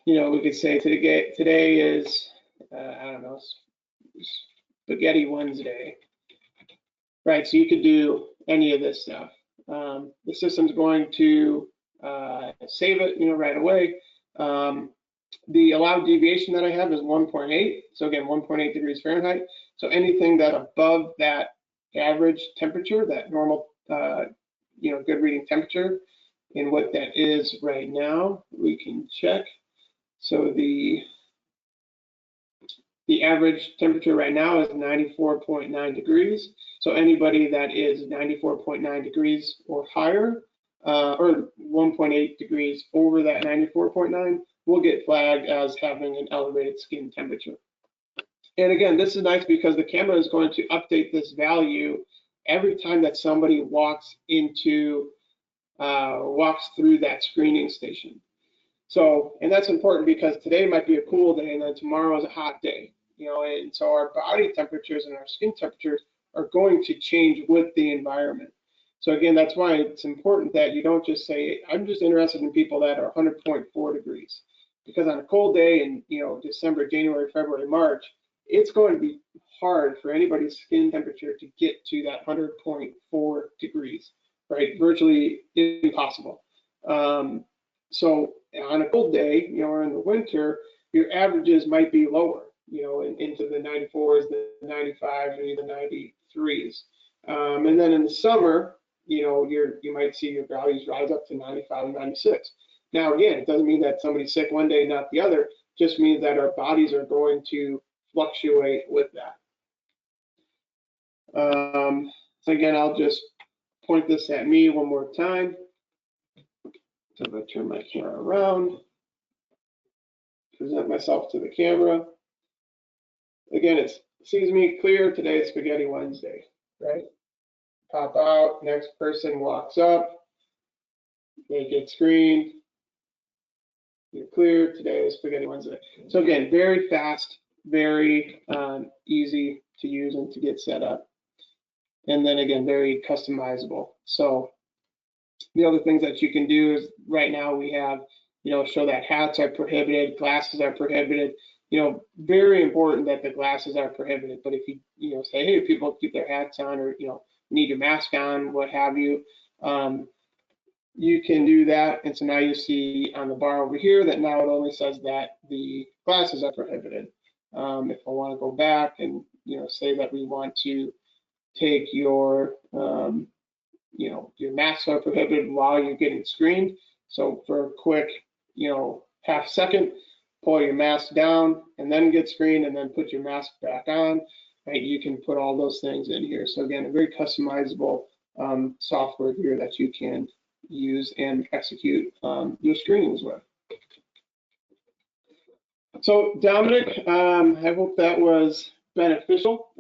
we could say today is, I don't know, Spaghetti Wednesday, right? So you could do any of this stuff. The system's going to save it, right away. The allowed deviation that I have is 1.8. So again, 1.8 degrees Fahrenheit. So anything that above that average temperature, that normal, good reading temperature, and what that is right now, we can check. So the average temperature right now is 94.9 degrees. So anybody that is 94.9 degrees or higher, or 1.8 degrees over that 94.9, will get flagged as having an elevated skin temperature. And again, this is nice because the camera is going to update this value every time that somebody walks through that screening station. So, and that's important because today might be a cool day and then tomorrow is a hot day, and so our body temperatures and our skin temperatures are going to change with the environment. So again, that's why it's important that you don't just say, I'm just interested in people that are 100.4 degrees, because on a cold day in, December, January, February, March, it's going to be hard for anybody's skin temperature to get to that 100.4 degrees, right? Virtually impossible. So on a cold day, or in the winter, your averages might be lower, into the 94s, the 95s, or even 93s. And then in the summer, you might see your values rise up to 95 and 96. Now, again, it doesn't mean that somebody's sick one day, not the other. It just means that our bodies are going to fluctuate with that. So again, I'll just point this at me one more time. So I'm going to turn my camera around, present myself to the camera. Again, it sees me clear. Today is Spaghetti Wednesday, right? Pop out, next person walks up, they get screened. You're clear. Today is Spaghetti Wednesday. So again, very fast, very easy to use and to get set up. And then again, very customizable. So the other things that you can do is right now we have, show that hats are prohibited, glasses are prohibited. Very important that the glasses are prohibited. But if you, say, hey, people keep their hats on, or, need your mask on, what have you, you can do that. And so now you see on the bar over here that now it only says that the glasses are prohibited. If I want to go back and, say that we want to take your, your masks are prohibited while you're getting screened. So for a quick, half second, pull your mask down and then get screened and then put your mask back on, right? You can put all those things in here. So again, a very customizable software here that you can use and execute your screenings with. So Dominic, I hope that was beneficial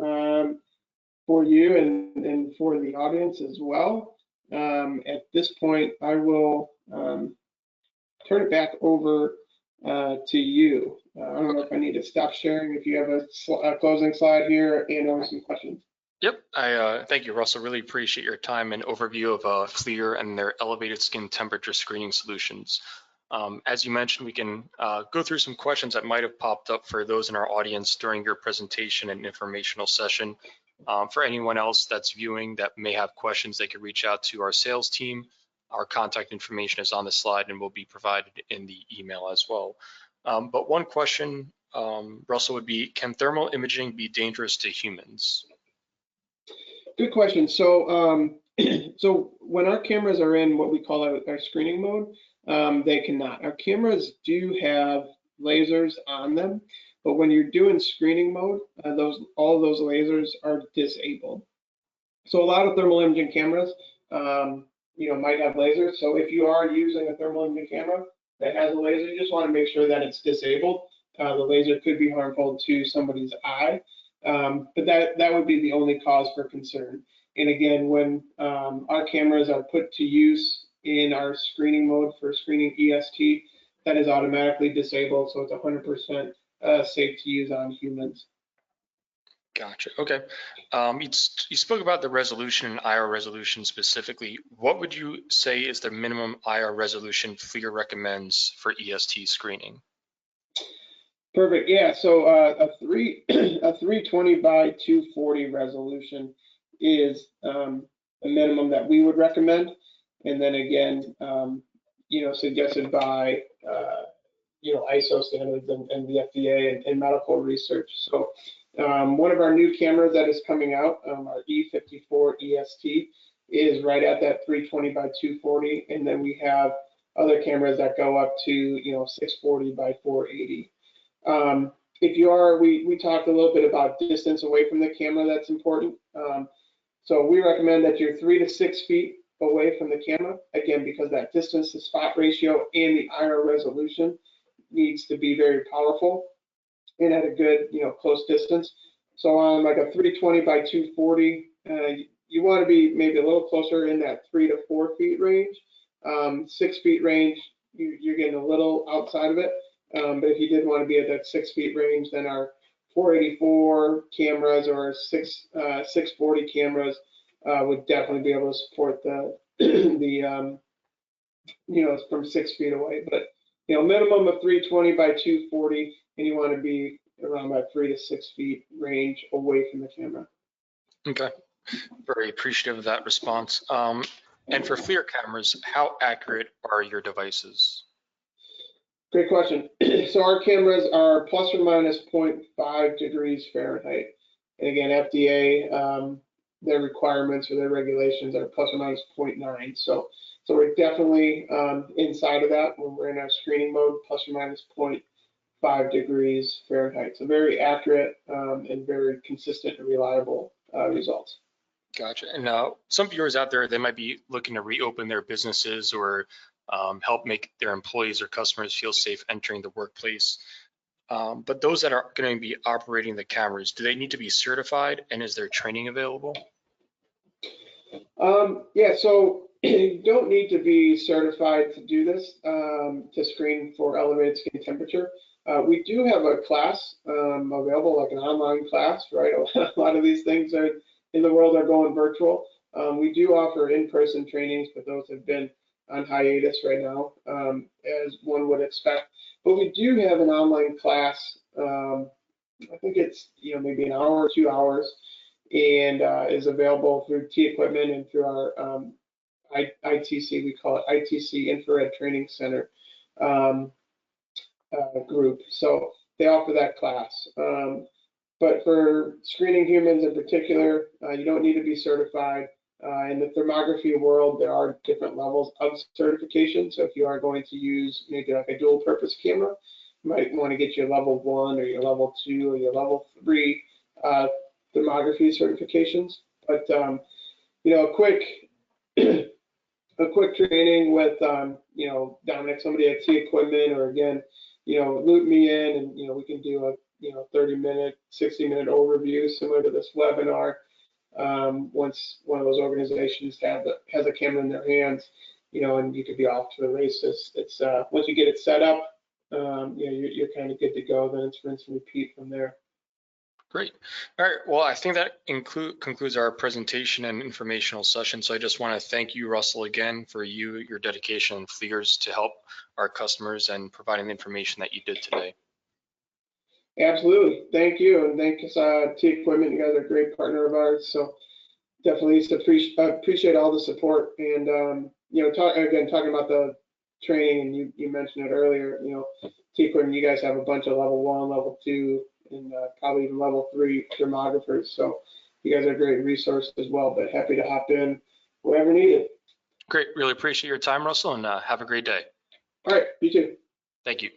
for you and for the audience as well. At this point, I will turn it back over to you. I don't know if I need to stop sharing, if you have a closing slide here and some questions. Yep, I thank you, Russell. Really appreciate your time and overview of FLIR and their elevated skin temperature screening solutions. As you mentioned, we can go through some questions that might have popped up for those in our audience during your presentation and informational session. For anyone else that's viewing that may have questions, they could reach out to our sales team. Our contact information is on the slide and will be provided in the email as well. But one question Russell, would be, can thermal imaging be dangerous to humans? Good question. So, so when our cameras are in what we call our screening mode, they cannot. Our cameras do have lasers on them, but when you're doing screening mode, all of those lasers are disabled. So a lot of thermal imaging cameras, might have lasers. So if you are using a thermal imaging camera that has a laser, you just want to make sure that it's disabled. The laser could be harmful to somebody's eye, but that would be the only cause for concern. And again, when our cameras are put to use in our screening mode for screening EST, that is automatically disabled, so it's 100% safe to use on humans. Gotcha. Okay. You spoke about the resolution and IR resolution specifically. What would you say is the minimum IR resolution FLIR recommends for EST screening? Perfect. Yeah. So a 320 by 240 resolution is the minimum that we would recommend, and then again, suggested by ISO standards and the FDA and medical research. So one of our new cameras that is coming out, our E54 EST, is right at that 320 by 240, and then we have other cameras that go up to 640 by 480. If you are, we talked a little bit about distance away from the camera. That's important. So we recommend that you're 3 to 6 feet away from the camera, again, because that distance to spot ratio and the IR resolution needs to be very powerful and at a good, close distance. So on like a 320 by 240, you want to be maybe a little closer in that 3 to 4 feet range. 6 feet range, you're getting a little outside of it. But if you did want to be at that 6 feet range, then our 484 cameras or 640 cameras would definitely be able to support the from 6 feet away. But minimum of 320 by 240, and you want to be around that 3 to 6 feet range away from the camera. Okay, very appreciative of that response. And for FLIR cameras, how accurate are your devices? Great question. So our cameras are plus or minus 0.5 degrees Fahrenheit. And again, FDA, their requirements or their regulations are plus or minus 0.9. So we're definitely inside of that when we're in our screening mode, plus or minus 0.5 degrees Fahrenheit. So very accurate and very consistent and reliable results. Gotcha. And some viewers out there, they might be looking to reopen their businesses or help make their employees or customers feel safe entering the workplace. But those that are going to be operating the cameras, do they need to be certified, and is there training available? Yeah, so you don't need to be certified to do this, to screen for elevated skin temperature. We do have a class available, like an online class, right? A lot of these things are in the world are going virtual. We do offer in-person trainings, but those have been on hiatus right now, as one would expect. But we do have an online class. I think it's maybe an hour or 2 hours, and is available through T Equipment and through our ITC. We call it ITC Infrared Training Center group. So they offer that class. But for screening humans in particular, you don't need to be certified. In the thermography world, there are different levels of certification. So if you are going to use maybe like a dual purpose camera, you might want to get your level 1 or your level 2 or your level 3 thermography certifications. But a quick training with Dominic, somebody at T Equipment, or again, loop me in, and we can do a 30-minute, 60-minute overview similar to this webinar. Once one of those organizations has a camera in their hands, and you could be off to the races. It's once you get it set up, you're kind of good to go. Then it's rinse and repeat from there. Great. All right. Well, I think that concludes our presentation and informational session. So I just want to thank you, Russell, again for your dedication and FLIRs to help our customers and providing the information that you did today. Absolutely. Thank you. And thanks, T Equipment. You guys are a great partner of ours. So definitely appreciate all the support. And, talking about the training, and you mentioned it earlier, T-Equipment, you guys have a bunch of level 1, level 2, and probably even level 3 thermographers. So you guys are a great resource as well, but happy to hop in wherever needed. Great. Really appreciate your time, Russell, and have a great day. All right, you too. Thank you.